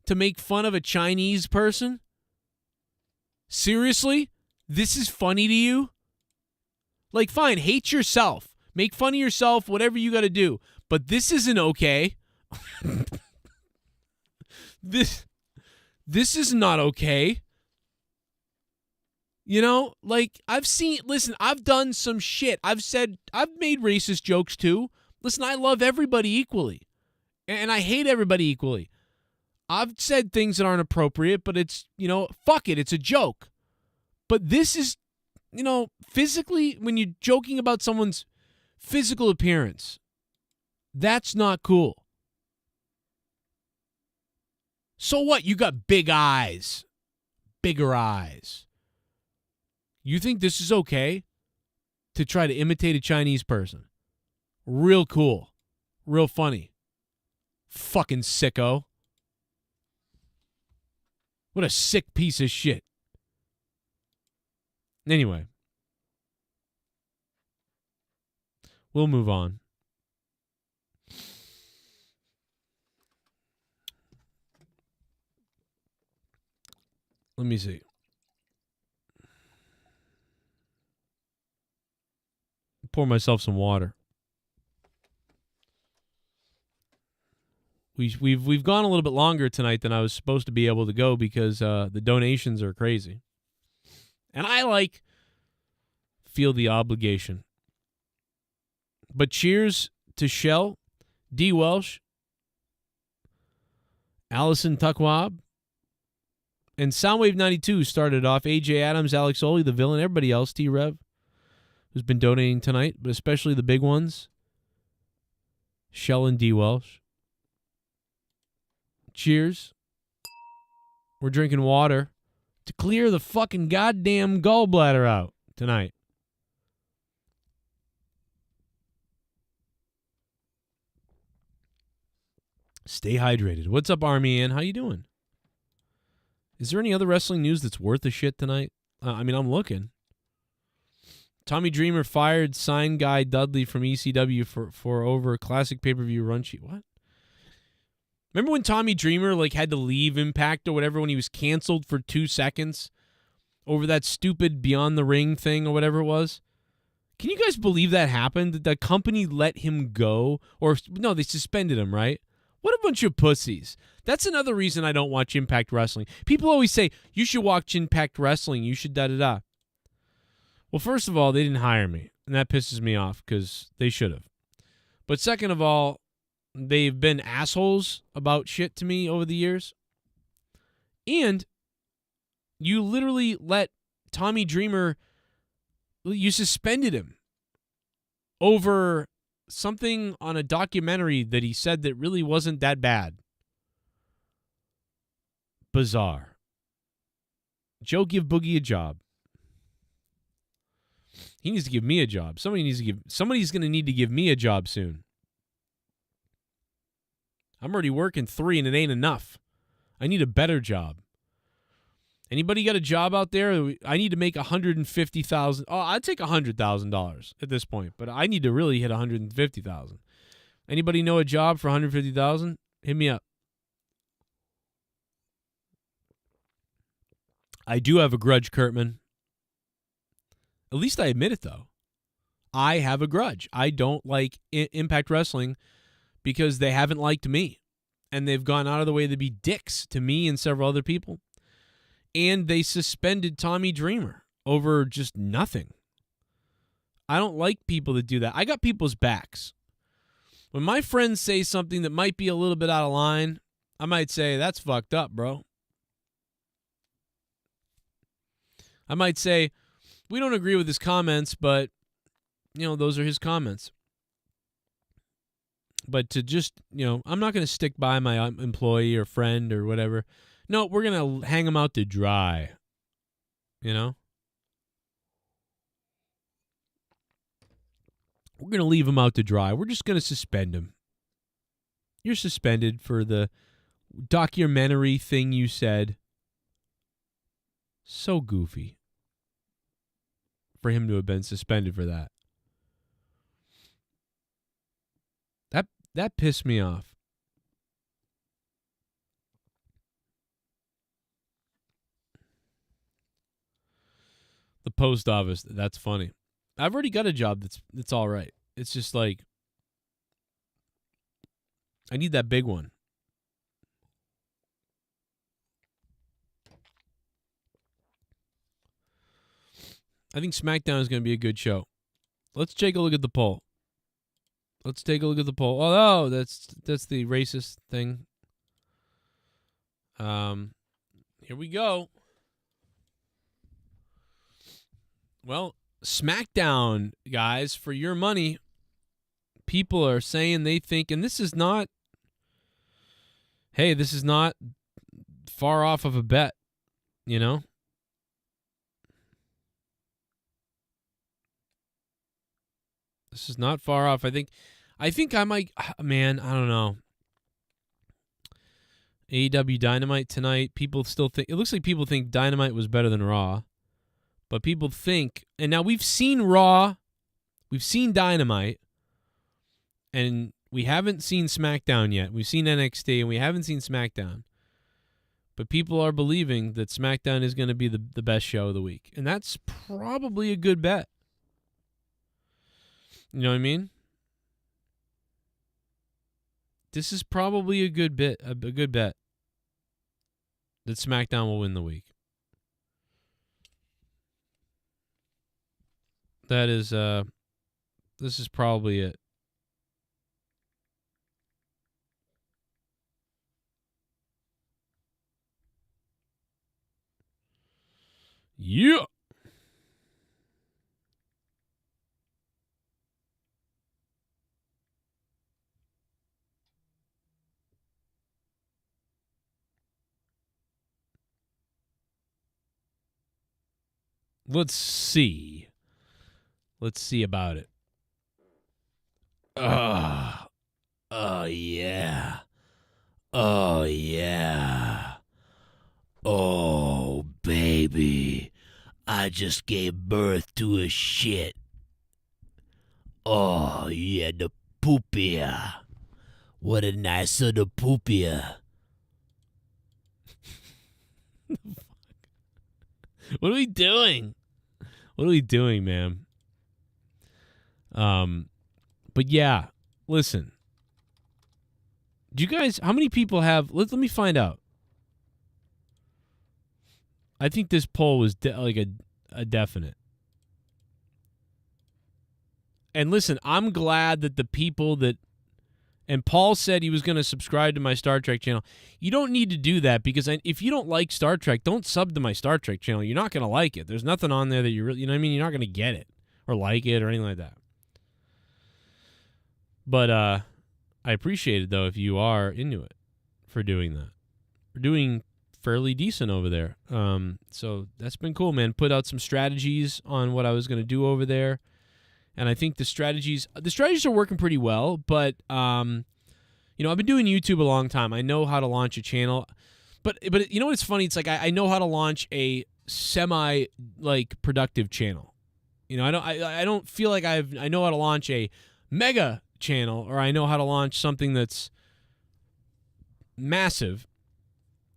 to make fun of a Chinese person? Seriously? This is funny to you? Like, fine, hate yourself. Make fun of yourself, whatever you got to do. But this isn't okay. This is not okay. You know, like, I've done some shit. I've made racist jokes too. Listen, I love everybody equally. And I hate everybody equally. I've said things that aren't appropriate, but it's, fuck it. It's a joke. But this is, physically, when you're joking about someone's physical appearance, that's not cool. So what? You got big eyes. Bigger eyes. You think this is okay to try to imitate a Chinese person? Real cool. Real funny. Fucking sicko. What a sick piece of shit. Anyway. We'll move on. Let me see. Pour myself some water. We've gone a little bit longer tonight than I was supposed to be able to go because the donations are crazy. And I feel the obligation. But cheers to Shell, DWELSH, Allison Tuckwab, And Soundwave 92 started off. AJ Adams, Alex Oli, the villain, everybody else, T-Rev, who's been donating tonight, but especially the big ones. Shell and DWELSH. Cheers. We're drinking water to clear the fucking goddamn gallbladder out tonight. Stay hydrated. What's up, Army Ann? How you doing? Is there any other wrestling news that's worth a shit tonight? I'm looking. Tommy Dreamer fired sign guy Dudley from ECW for over a classic pay-per-view run sheet. What? Remember when Tommy Dreamer had to leave Impact or whatever when he was canceled for 2 seconds over that stupid Beyond the Ring thing or whatever it was? Can you guys believe that happened? That the company let him go? Or no, they suspended him, right? What a bunch of pussies. That's another reason I don't watch Impact Wrestling. People always say, you should watch Impact Wrestling. You should da-da-da. Well, first of all, they didn't hire me, and that pisses me off because they should have. But second of all, they've been assholes about shit to me over the years. And you literally let Tommy Dreamer, you suspended him over something on a documentary that he said that really wasn't that bad. Bizarre. Joe, give Boogie a job. He needs to give me a job. Somebody's going to need to give me a job soon. I'm already working 3 and it ain't enough. I need a better job. Anybody got a job out there? I need to make $150,000. Oh, I'd take $100,000 at this point, but I need to really hit $150,000. Anybody know a job for $150,000? Hit me up. I do have a grudge, Kurtman. At least I admit it, though. I have a grudge. I don't like Impact Wrestling because they haven't liked me. And they've gone out of the way to be dicks to me and several other people. And they suspended Tommy Dreamer over just nothing. I don't like people that do that. I got people's backs. When my friends say something that might be a little bit out of line, I might say, that's fucked up, bro. I might say, we don't agree with his comments, but, those are his comments. But to just, I'm not going to stick by my employee or friend or whatever. No, we're going to hang him out to dry. We're going to leave him out to dry. We're just going to suspend him. You're suspended for the documentary thing you said. So goofy for him to have been suspended for that. That pissed me off. The post office, that's funny. I've already got a job that's all right. It's just I need that big one. I think SmackDown is going to be a good show. Let's take a look at the poll. Oh, that's the racist thing. Here we go. Well, SmackDown, guys, for your money, people are saying they think, and this is not far off of a bet, This is not far off. I think I might, man, I don't know. AEW Dynamite tonight. People still think, it looks like people think Dynamite was better than Raw. But people think, and now we've seen Raw, we've seen Dynamite, and we haven't seen SmackDown yet. We've seen NXT, and we haven't seen SmackDown. But people are believing that SmackDown is going to be the best show of the week. And that's probably a good bet. You know what I mean? This is probably a good bet that SmackDown will win the week. That is, this is probably it. Yeah. Let's see. Let's see about it. Oh, yeah. Oh, yeah. Oh, baby. I just gave birth to a shit. Oh, yeah, the poopia. What a nice little poopia. What are we doing? What are we doing, man? But yeah, listen. Do you guys, how many people have, let me find out. I think this poll was like a definite. And listen, I'm glad that the people that, and Paul said he was going to subscribe to my Star Trek channel. You don't need to do that because if you don't like Star Trek, don't sub to my Star Trek channel. You're not going to like it. There's nothing on there that you really, you know what I mean? You're not going to get it or like it or anything like that. But I appreciate it, though, if you are into it for doing that. We're doing fairly decent over there. So that's been cool, man. Put out some strategies on what I was going to do over there. And I think the strategies are working pretty well, but you know, I've been doing YouTube a long time. I know how to launch a channel, but you know what's funny? It's like I know how to launch a semi like productive channel. You know, I don't feel like I know how to launch a mega channel, or I know how to launch something that's massive.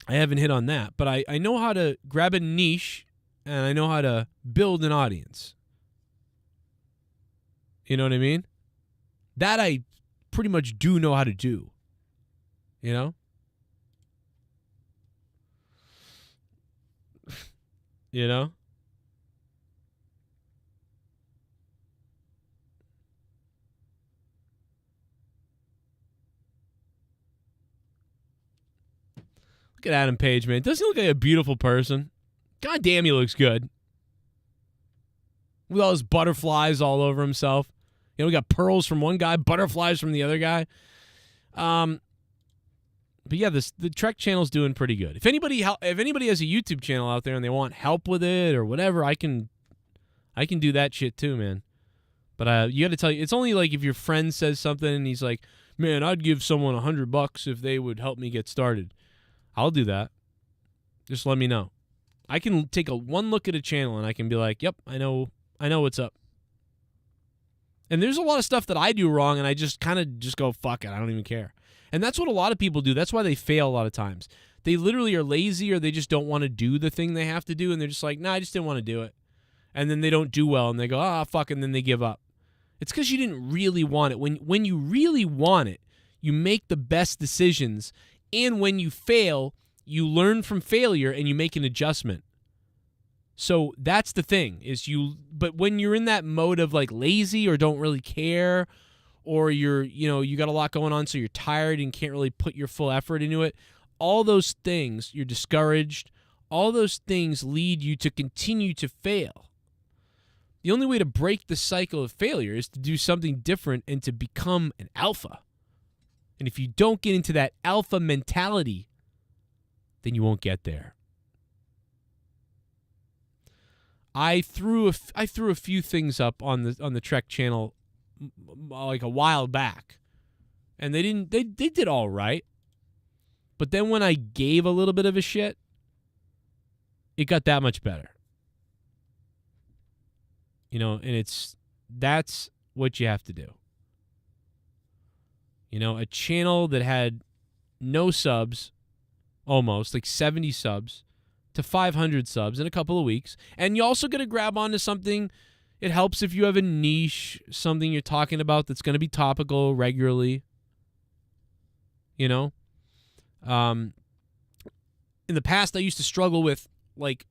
I haven't hit on that, but I know how to grab a niche, and I know how to build an audience. You know what I mean? That I pretty much do know how to do. You know? You know? Look at Adam Page, man. Doesn't he look like a beautiful person? God damn, he looks good. With all his butterflies all over himself. You know, we got pearls from one guy, butterflies from the other guy. But yeah, the Trek channel's doing pretty good. If anybody has a YouTube channel out there and they want help with it or whatever, I can do that shit too, man. But you got to tell you, it's only like if your friend says something and he's like, "Man, I'd give someone $100 if they would help me get started." I'll do that. Just let me know. I can take one look at a channel and I can be like, "Yep, I know what's up." And there's a lot of stuff that I do wrong, and I just kind of just go, fuck it, I don't even care. And that's what a lot of people do. That's why they fail a lot of times. They literally are lazy, or they just don't want to do the thing they have to do, and they're just like, nah, I just didn't want to do it. And then they don't do well, and they go, fuck, and then they give up. It's because you didn't really want it. When you really want it, you make the best decisions, and when you fail, you learn from failure, and you make an adjustment. So that's the thing but when you're in that mode of like lazy or don't really care, or you got a lot going on, so you're tired and can't really put your full effort into it, all those things, you're discouraged, all those things lead you to continue to fail. The only way to break the cycle of failure is to do something different and to become an alpha. And if you don't get into that alpha mentality, then you won't get there. I threw a few things up on the Trek channel like a while back, and they did all right. But then when I gave a little bit of a shit, it got that much better. You know, and that's what you have to do. You know, a channel that had no subs, almost like 70 subs, to 500 subs in a couple of weeks. And you also got to grab onto something. It helps if you have a niche, something you're talking about that's going to be topical regularly. You know? In the past, I used to struggle with, like,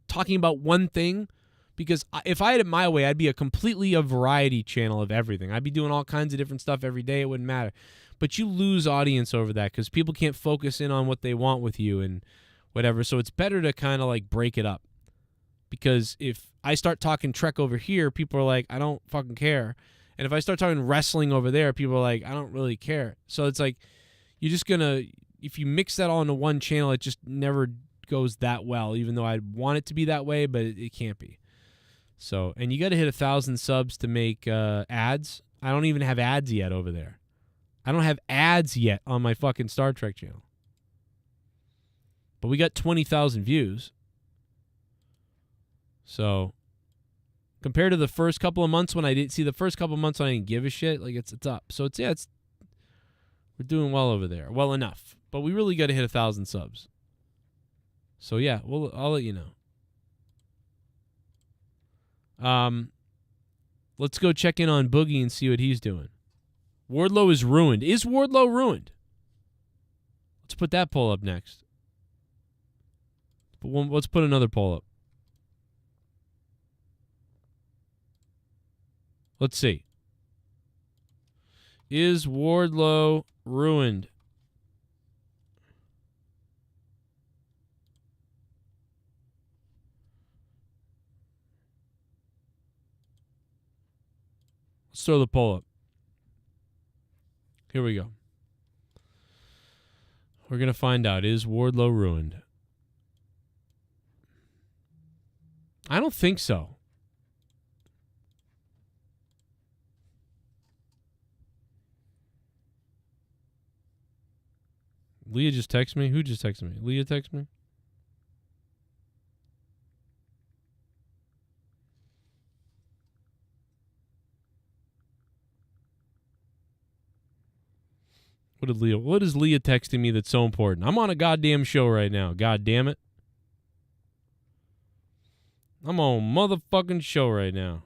talking about one thing, because if I had it my way, I'd be a variety channel of everything. I'd be doing all kinds of different stuff every day. It wouldn't matter. But you lose audience over that because people can't focus in on what they want with you and whatever. So it's better to kind of like break it up. Because if I start talking Trek over here, people are like, I don't fucking care. And if I start talking wrestling over there, people are like, I don't really care. So it's like, you're just going to, if you mix that all into one channel, it just never goes that well, even though I want it to be that way, but it can't be. So, and you got to hit 1,000 subs to make ads. I don't even have ads yet over there. I don't have ads yet on my fucking Star Trek channel. But we got 20,000 views. So, compared to the first couple of months when I didn't see the first couple of months when I didn't give a shit, like it's up. So we're doing well over there, well enough. But we really got to hit 1,000 subs. So yeah, I'll let you know. Let's go check in on Boogie and see what he's doing. Wardlow is ruined. Is Wardlow ruined? Let's put that poll up next. But let's put another poll up. Let's see. Is Wardlow ruined? Let's throw the poll up. Here we go. We're going to find out. Is Wardlow ruined? I don't think so. Leah just texted me. Who just texted me? Leah texted me. What is Leah texting me that's so important? I'm on a goddamn show right now. God damn it. I'm on a motherfucking show right now.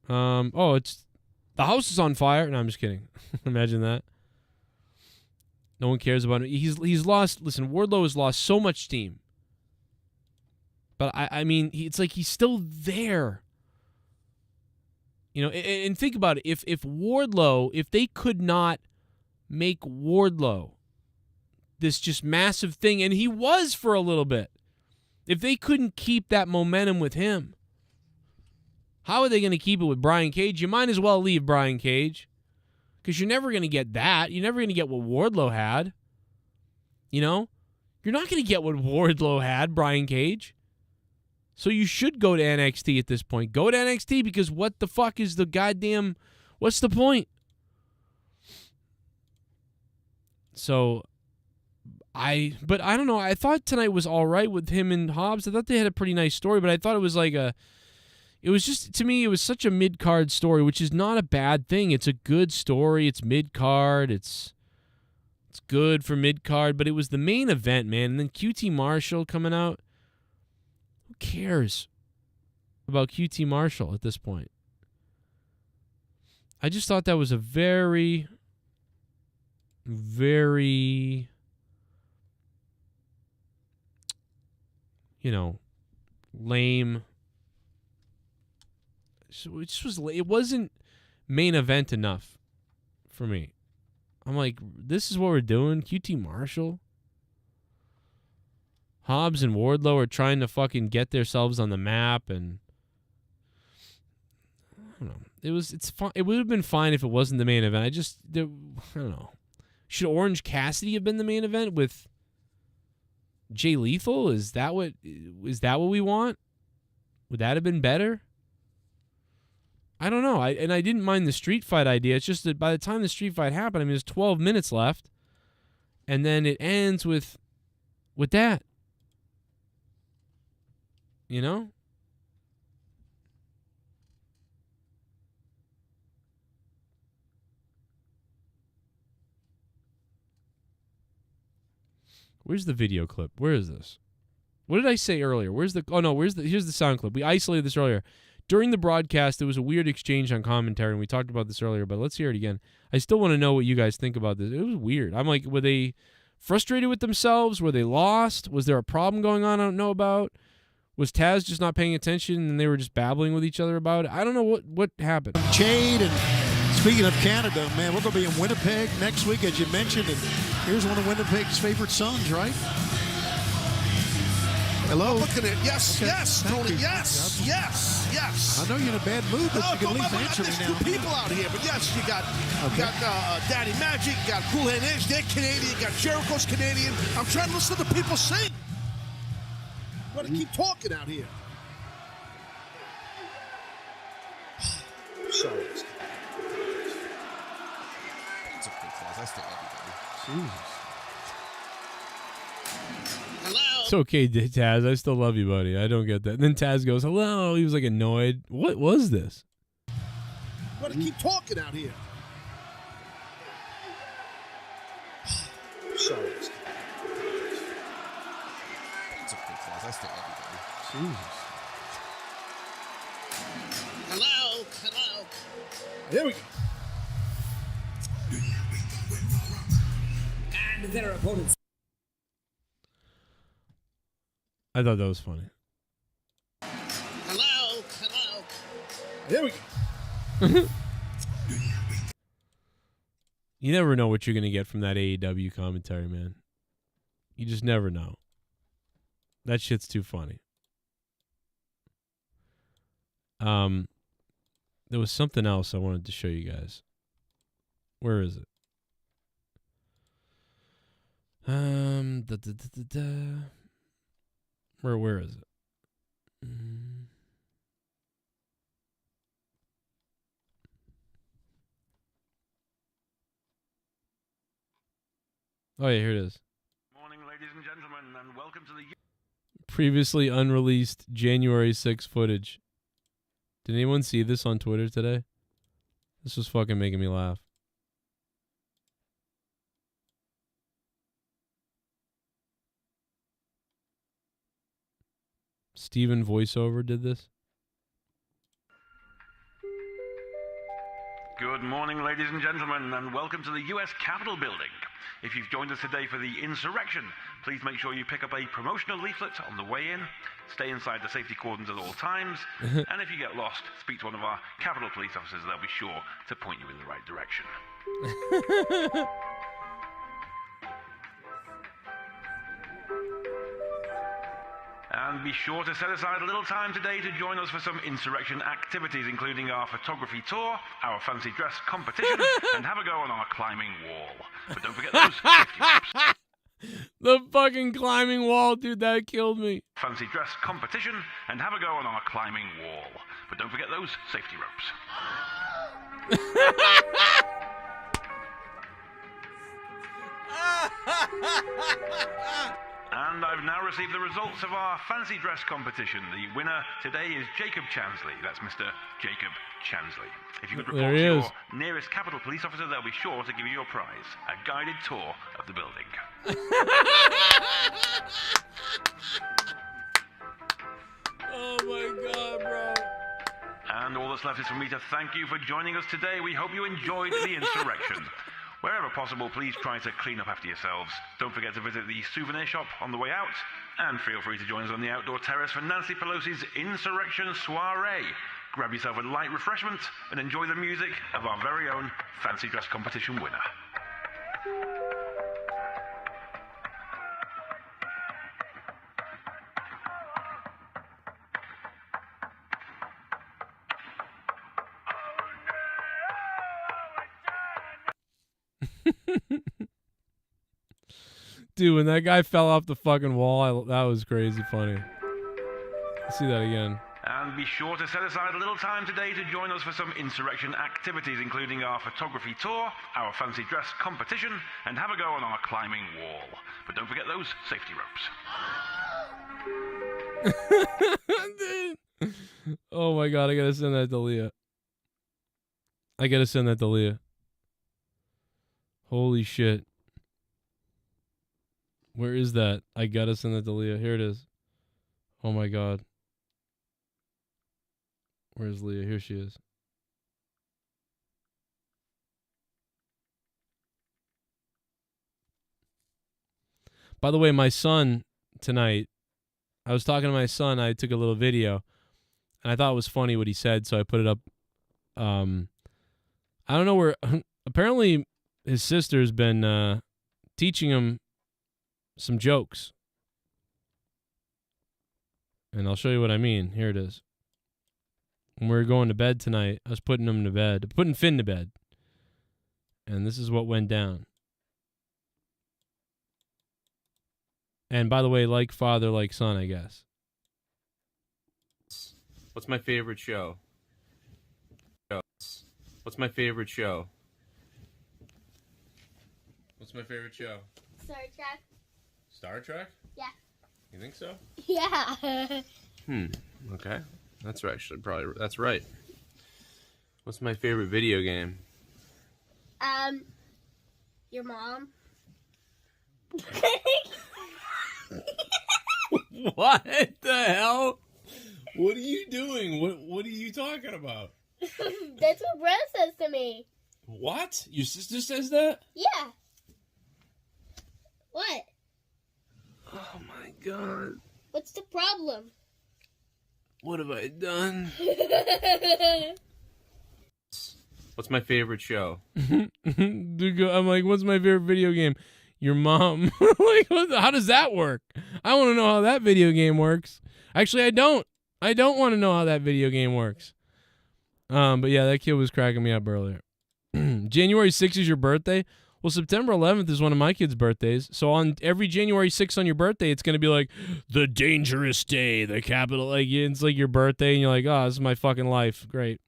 It's the house is on fire. No, I'm just kidding. Imagine that. No one cares about him. He's lost. Listen, Wardlow has lost so much steam. But I mean, it's like he's still there. You know, and think about it. If Wardlow, if they could not make Wardlow this just massive thing, and he was for a little bit, if they couldn't keep that momentum with him, how are they going to keep it with Brian Cage? You might as well leave Brian Cage, because you're never going to get that. You're never going to get what Wardlow had. You know? You're not going to get what Wardlow had, Brian Cage. So you should go to NXT at this point. Go to NXT, because what the fuck is the goddamn... What's the point? So, but I don't know. I thought tonight was all right with him and Hobbs. I thought they had a pretty nice story, but I thought it was like it was just, to me, it was such a mid-card story, which is not a bad thing. It's a good story. It's mid-card. It's good for mid-card, but it was the main event, man. And then QT Marshall coming out. Who cares about QT Marshall at this point? I just thought that was a very, very, lame. It wasn't main event enough for me. I'm like, this is what we're doing? QT Marshall? Hobbs and Wardlow are trying to fucking get themselves on the map, and I don't know. It's fine. It would have been fine if it wasn't the main event. I don't know. Should Orange Cassidy have been the main event with Jay Lethal? Is that what we want? Would that have been better? I don't know. I didn't mind the street fight idea. It's just that by the time the street fight happened, I mean, there's 12 minutes left, and then it ends with that. You know? Where's the video clip? Where is this? What did I say earlier? Here's the sound clip. We isolated this earlier. During the broadcast, there was a weird exchange on commentary, and we talked about this earlier, but let's hear it again. I still want to know what you guys think about this. It was weird. I'm like, were they frustrated with themselves? Were they lost? Was there a problem going on I don't know about? Was Taz just not paying attention and they were just babbling with each other about it? I don't know what happened. Jade and Speaking of Canada, man, we're going to be in Winnipeg next week, as you mentioned, and here's one of Winnipeg's favorite sons, right? Hello. Looking at yes, Okay, yes, thank Tony, you. yes, yes, yes. I know you're in a bad mood, but you can at least answer me There's now. two people out here, but yes, you got Daddy Magic, you got Cool Hand Edge, they're Canadian, you got Jericho's Canadian. I'm trying to listen to people sing. I'm going to keep talking out here. Sorry. It's okay, Taz. I still love you, baby. Jesus. Hello. It's okay, Taz. I still love you, buddy. I don't get that. And then Taz goes, hello. He was like annoyed. What was this? I'm going to keep talking out here. Sorry. It's okay, Taz. I still love you, baby. Jesus. Hello. Hello. Here we go. And their opponents. I thought that was funny. Hello. Hello. Here we go. You never know what you're going to get from that AEW commentary, man. You just never know. That shit's too funny. There was something else I wanted to show you guys. Where is it? Where is it? Oh yeah, here it is. Morning, ladies and gentlemen, and welcome to the Previously unreleased January 6 footage. Did anyone see this on Twitter today? This was fucking making me laugh. Steven voiceover did this. Good morning, ladies and gentlemen, and welcome to the U.S. Capitol building. If you've joined us today for the insurrection, please make sure you pick up a promotional leaflet on the way in, stay inside the safety cordons at all times, and if you get lost, speak to one of our Capitol police officers. They'll be sure to point you in the right direction. And be sure to set aside a little time today to join us for some insurrection activities, including our photography tour, our fancy dress competition, and have a go on our climbing wall. But don't forget those safety ropes. The fucking climbing wall, dude, that killed me. Fancy dress competition, and have a go on our climbing wall. But don't forget those safety ropes. And I've now received the results of our fancy dress competition. The winner today is Jacob Chansley. That's Mr. Jacob Chansley. If you could report to your nearest Capitol Police officer, they'll be sure to give you your prize, a guided tour of the building. Oh my God, bro. And all that's left is for me to thank you for joining us today. We hope you enjoyed the insurrection. Wherever possible, please try to clean up after yourselves. Don't forget to visit the souvenir shop on the way out. And feel free to join us on the outdoor terrace for Nancy Pelosi's Insurrection Soiree. Grab yourself a light refreshment and enjoy the music of our very own fancy dress competition winner. Dude, when that guy fell off the fucking wall, that was crazy funny. Let's see that again. And be sure to set aside a little time today to join us for some insurrection activities, including our photography tour, our fancy dress competition, and have a go on our climbing wall. But don't forget those safety ropes. Oh my God, I gotta send that to Leah. Holy shit. Where is that? I gotta send that to Leah. Here it is. Oh my God. Where's Leah? Here she is. By the way, my son tonight, I was talking to my son. I took a little video, and I thought it was funny what he said, so I put it up. I don't know where. Apparently, his sister's been teaching him some jokes. And I'll show you what I mean. Here it is. When we were going to bed tonight, I was putting him to bed, putting Finn to bed. And this is what went down. And by the way, like father, like son, I guess. What's my favorite show? What's my favorite show? What's my favorite show? Star Trek. Star Trek? Yeah. You think so? Yeah. Okay. That's right. That's right. What's my favorite video game? Your mom. What the hell? What are you doing? What are you talking about? That's what Brad says to me. What? Your sister says that? Yeah. What? Oh my god. What's the problem? What have I done? What's my favorite show? I'm like, what's my favorite video game? Your mom. Like, how does that work? I want to know how that video game works. Actually, I don't. I don't want to know how that video game works. But yeah, that kid was cracking me up earlier. January 6th is your birthday? Well, September 11th is one of my kids' birthdays. So on every January 6th on your birthday, it's going to be like the dangerous day, the capital. Like, it's like your birthday, and you're like, oh, this is my fucking life. Great.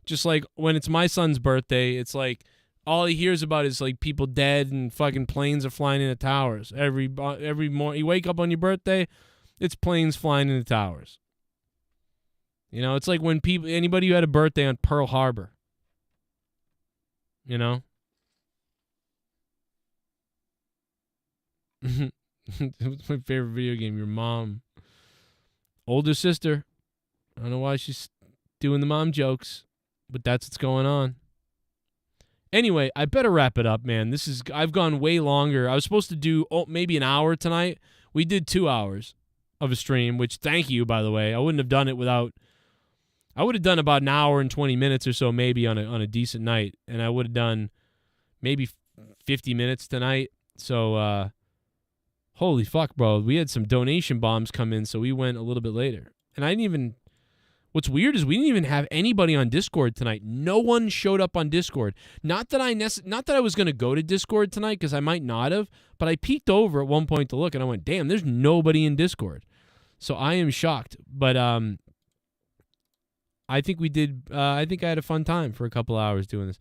Just like when it's my son's birthday, it's like all he hears about is like people dead and fucking planes are flying into towers. Every morning, you wake up on your birthday, it's planes flying into towers. You know, it's like when anybody who had a birthday on Pearl Harbor. You know? What's my favorite video game? Your mom. Older sister. I don't know why she's doing the mom jokes, but that's what's going on. Anyway, I better wrap it up, man. I've gone way longer. I was supposed to do maybe an hour tonight. We did 2 hours of a stream, which thank you, by the way. I wouldn't have done it without. I would have done about an hour and 20 minutes or so maybe on a decent night, and I would have done maybe 50 minutes tonight. So, holy fuck, bro. We had some donation bombs come in, so we went a little bit later. And I didn't even. What's weird is we didn't even have anybody on Discord tonight. No one showed up on Discord. Not that I was going to go to Discord tonight, because I might not have, but I peeked over at one point to look, and I went, damn, there's nobody in Discord. So I am shocked. But I think we did. I think I had a fun time for a couple hours doing this.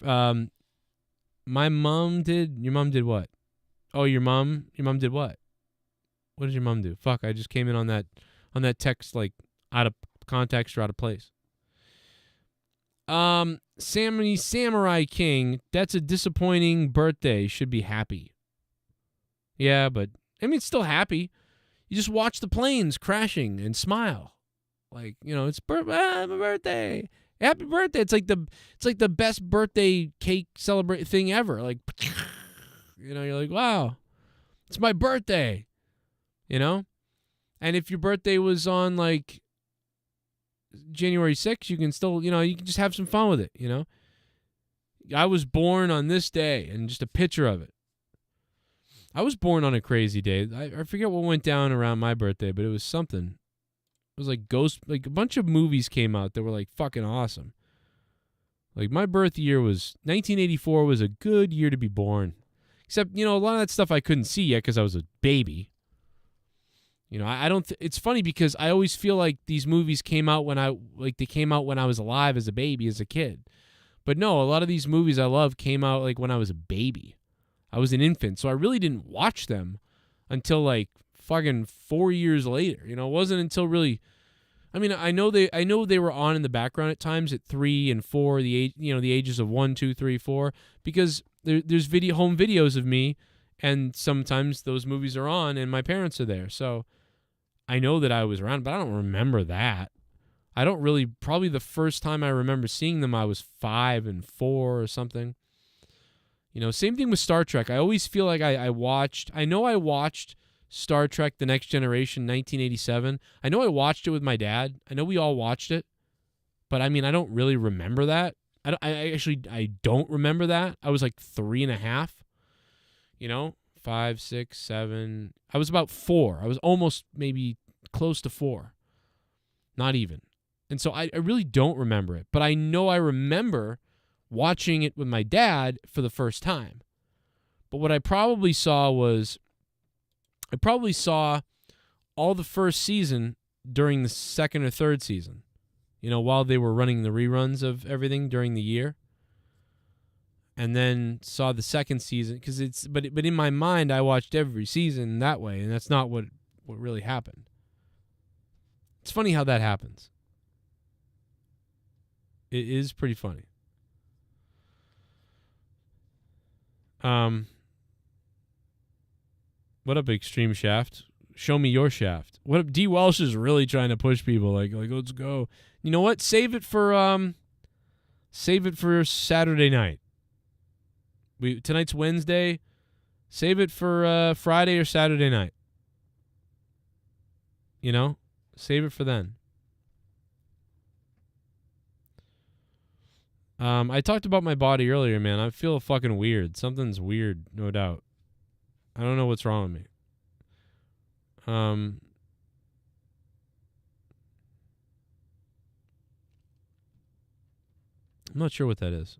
My mom did. Your mom did what? Oh, your mom did what? What did your mom do? Fuck, I just came in on that text like out of context or out of place. Sammy Samurai King, that's a disappointing birthday. Should be happy. Yeah, but I mean, it's still happy. You just watch the planes crashing and smile. Like, you know, it's my birthday. Happy birthday. It's like the best birthday cake celebrate thing ever. Like, you know, you're like, wow, it's my birthday. You know? And if your birthday was on like January 6th, you can still, you know, you can just have some fun with it, you know? I was born on this day, and just a picture of it. I was born on a crazy day. I forget what went down around my birthday, but it was something. It was like a bunch of movies came out that were like fucking awesome. Like my birth year was 1984 was a good year to be born. Except, you know, a lot of that stuff I couldn't see yet because I was a baby. You know, I don't. It's funny because I always feel like these movies came out when they came out when I was alive as a baby, as a kid. But no, a lot of these movies I love came out like when I was a baby. I was an infant, so I really didn't watch them until like fucking 4 years later. You know, it wasn't until really. I mean, I know they were on in the background at times at 3 and 4, the ages of 1, 2, 3, 4, because there's home videos of me, and sometimes those movies are on, and my parents are there, so. I know that I was around, but I don't remember that. I don't really, probably the first time I remember seeing them, I was 5 and 4 or something. You know, same thing with Star Trek. I always feel like I watched Star Trek The Next Generation 1987. I know I watched it with my dad. I know we all watched it. But I mean, I don't really remember that. I don't remember that. I was like 3.5. 5, 6, 7. I was about 4. I was almost maybe close to 4. Not even. And so I really don't remember it. But I know I remember watching it with my dad for the first time. But what I probably saw was, all the first season during the second or third season. While they were running the reruns of everything during the year. And then saw the second season, but in my mind I watched every season that way, and that's not what really happened. It's funny how that happens. It is pretty funny. What up, Extreme Shaft? Show me your shaft. What up? DWELSH is really trying to push people like let's go. You know what? Save it for Saturday night. Tonight's Wednesday. Save it for Friday or Saturday night. Save it for then. I talked about my body earlier, man. I feel fucking weird. Something's weird, no doubt. I don't know what's wrong with me. I'm not sure what that is.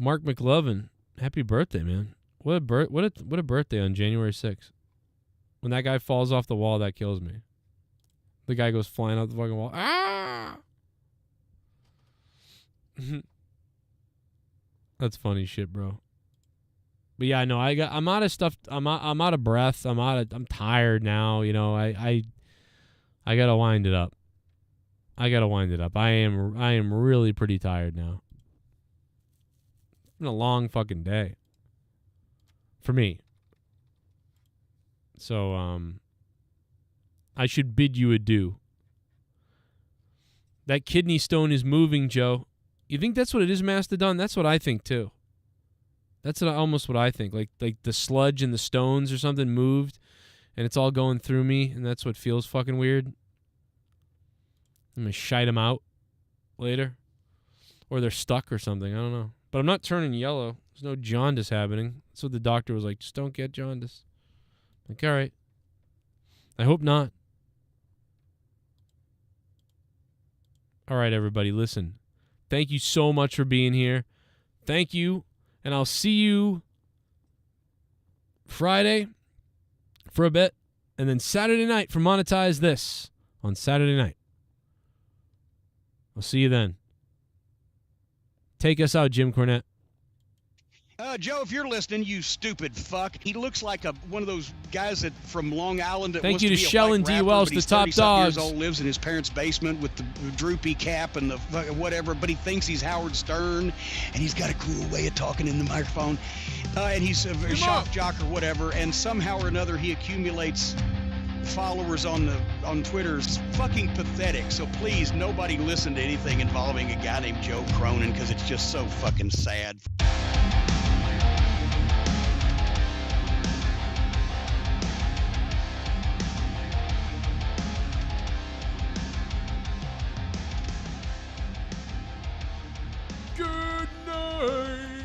Mark McLovin, happy birthday, man. What a birthday on January 6th. When that guy falls off the wall, that kills me. The guy goes flying off the fucking wall. Ah! That's funny shit, bro. But yeah, no, I'm out of stuff. I'm out of breath. I'm tired now. I gotta wind it up. I am really pretty tired now. It's been a long fucking day for me. So I should bid you adieu. That kidney stone is moving, Joe. You think that's what it is, Mastodon? That's what I think too. That's almost what I think. Like the sludge and the stones or something moved, and it's all going through me, and that's what feels fucking weird. I'm gonna shite them out later, or they're stuck or something. I don't know. But I'm not turning yellow. There's no jaundice happening. That's what the doctor was like. Just don't get jaundice. Like, all right. I hope not. All right, everybody, listen. Thank you so much for being here. Thank you. And I'll see you Friday for a bit. And then Saturday night for Monetize This on Saturday night. I'll see you then. Take us out, Jim Cornette. Joe, if you're listening, you stupid fuck. He looks like one of those guys from Long Island that Thank wants you to to be Shell a and white rapper, DWELSH, but he's the top 30-something years dogs. old, lives in his parents' basement with the droopy cap and the whatever, but he thinks he's Howard Stern, and he's got a cool way of talking in the microphone, and he's a shock jock or whatever, and somehow or another he accumulates followers on Twitter. It's fucking pathetic. So please, nobody listen to anything involving a guy named Joe Cronin, because it's just so fucking sad. Good night.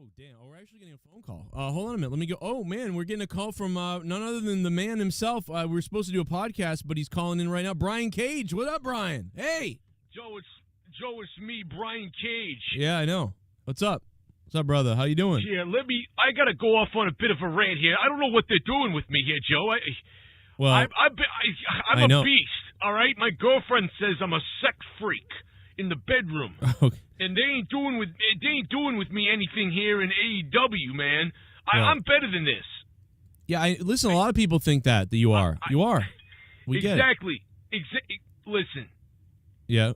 Oh, damn. Oh, we're actually getting a phone call. Hold on a minute. Let me go. Oh, man, we're getting a call from none other than the man himself. We were supposed to do a podcast, but he's calling in right now. Brian Cage. What up, Brian? Hey. Joe, it's me, Brian Cage. Yeah, I know. What's up? What's up, brother? How you doing? Yeah, I got to go off on a bit of a rant here. I don't know what they're doing with me here, Joe. I'm a beast, all right? My girlfriend says I'm a sex freak in the bedroom. Okay. and they ain't doing with me anything here in AEW, man. I'm better than this. Yeah, listen, a lot of people think that you are. You are. We get it. Exactly. Listen. Yeah.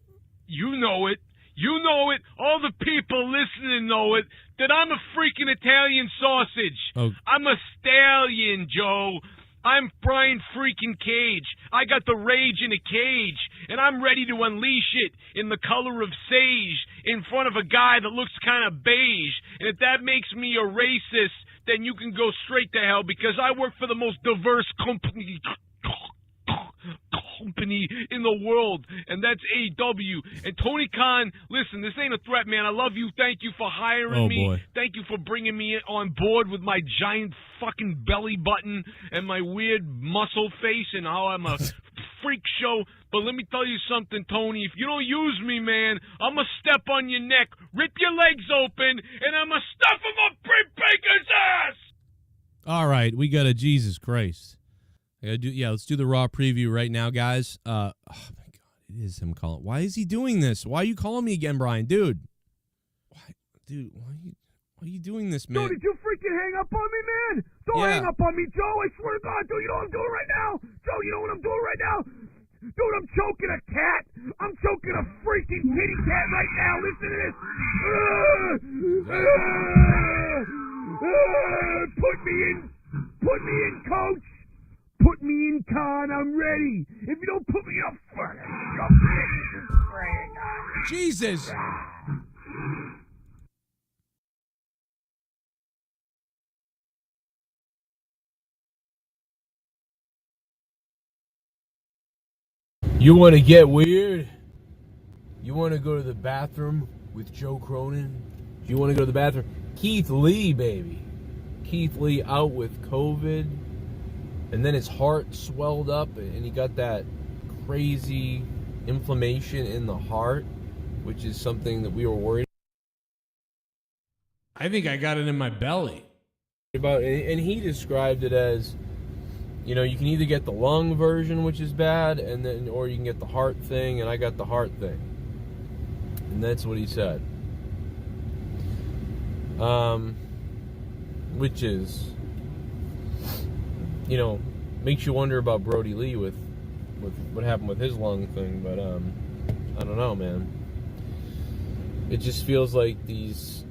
You know it. You know it. All the people listening know it. That I'm a freaking Italian sausage. Oh. I'm a stallion, Joe. I'm Bryan freaking Cage. I got the rage in a cage, and I'm ready to unleash it in the color of sage in front of a guy that looks kind of beige. And if that makes me a racist, then you can go straight to hell, because I work for the most diverse company in the world, and that's AEW. And Tony Khan, listen, this ain't a threat, man. I love you. Thank you for hiring me. Boy. Thank you for bringing me on board with my giant fucking belly button and my weird muscle face and how I'm a freak show. But let me tell you something, Tony. If you don't use me, man, I'm going to step on your neck, rip your legs open, and I'm going to stuff him up Britt Baker's ass! All right, we got a Jesus Christ. Let's do the Raw preview right now, guys. Oh, my God. It is him calling. Why is he doing this? Why are you calling me again, Bryan? Dude. Why are you doing this, man? Joe, did you freaking hang up on me, man? Don't hang up on me, Joe. I swear to God, Joe, you know what I'm doing right now? Joe, you know what I'm doing right now? Dude, I'm choking a cat. I'm choking a freaking kitty cat right now. Listen to this. Put me in, coach. Put me in, Khan. I'm ready. If you don't put me up, Jesus. You want to get weird? You want to go to the bathroom with Joe Cronin? You want to go to the bathroom? Keith Lee, baby. Keith Lee out with COVID. And then his heart swelled up and he got that crazy inflammation in the heart, which is something that we were worried I think I got it in my belly. about. And he described it as, you know, you can either get the lung version, which is bad, and then, or you can get the heart thing, and I got the heart thing. And that's what he said. Which is, you know, makes you wonder about Brody Lee with what happened with his lung thing, but I don't know, man. It just feels like these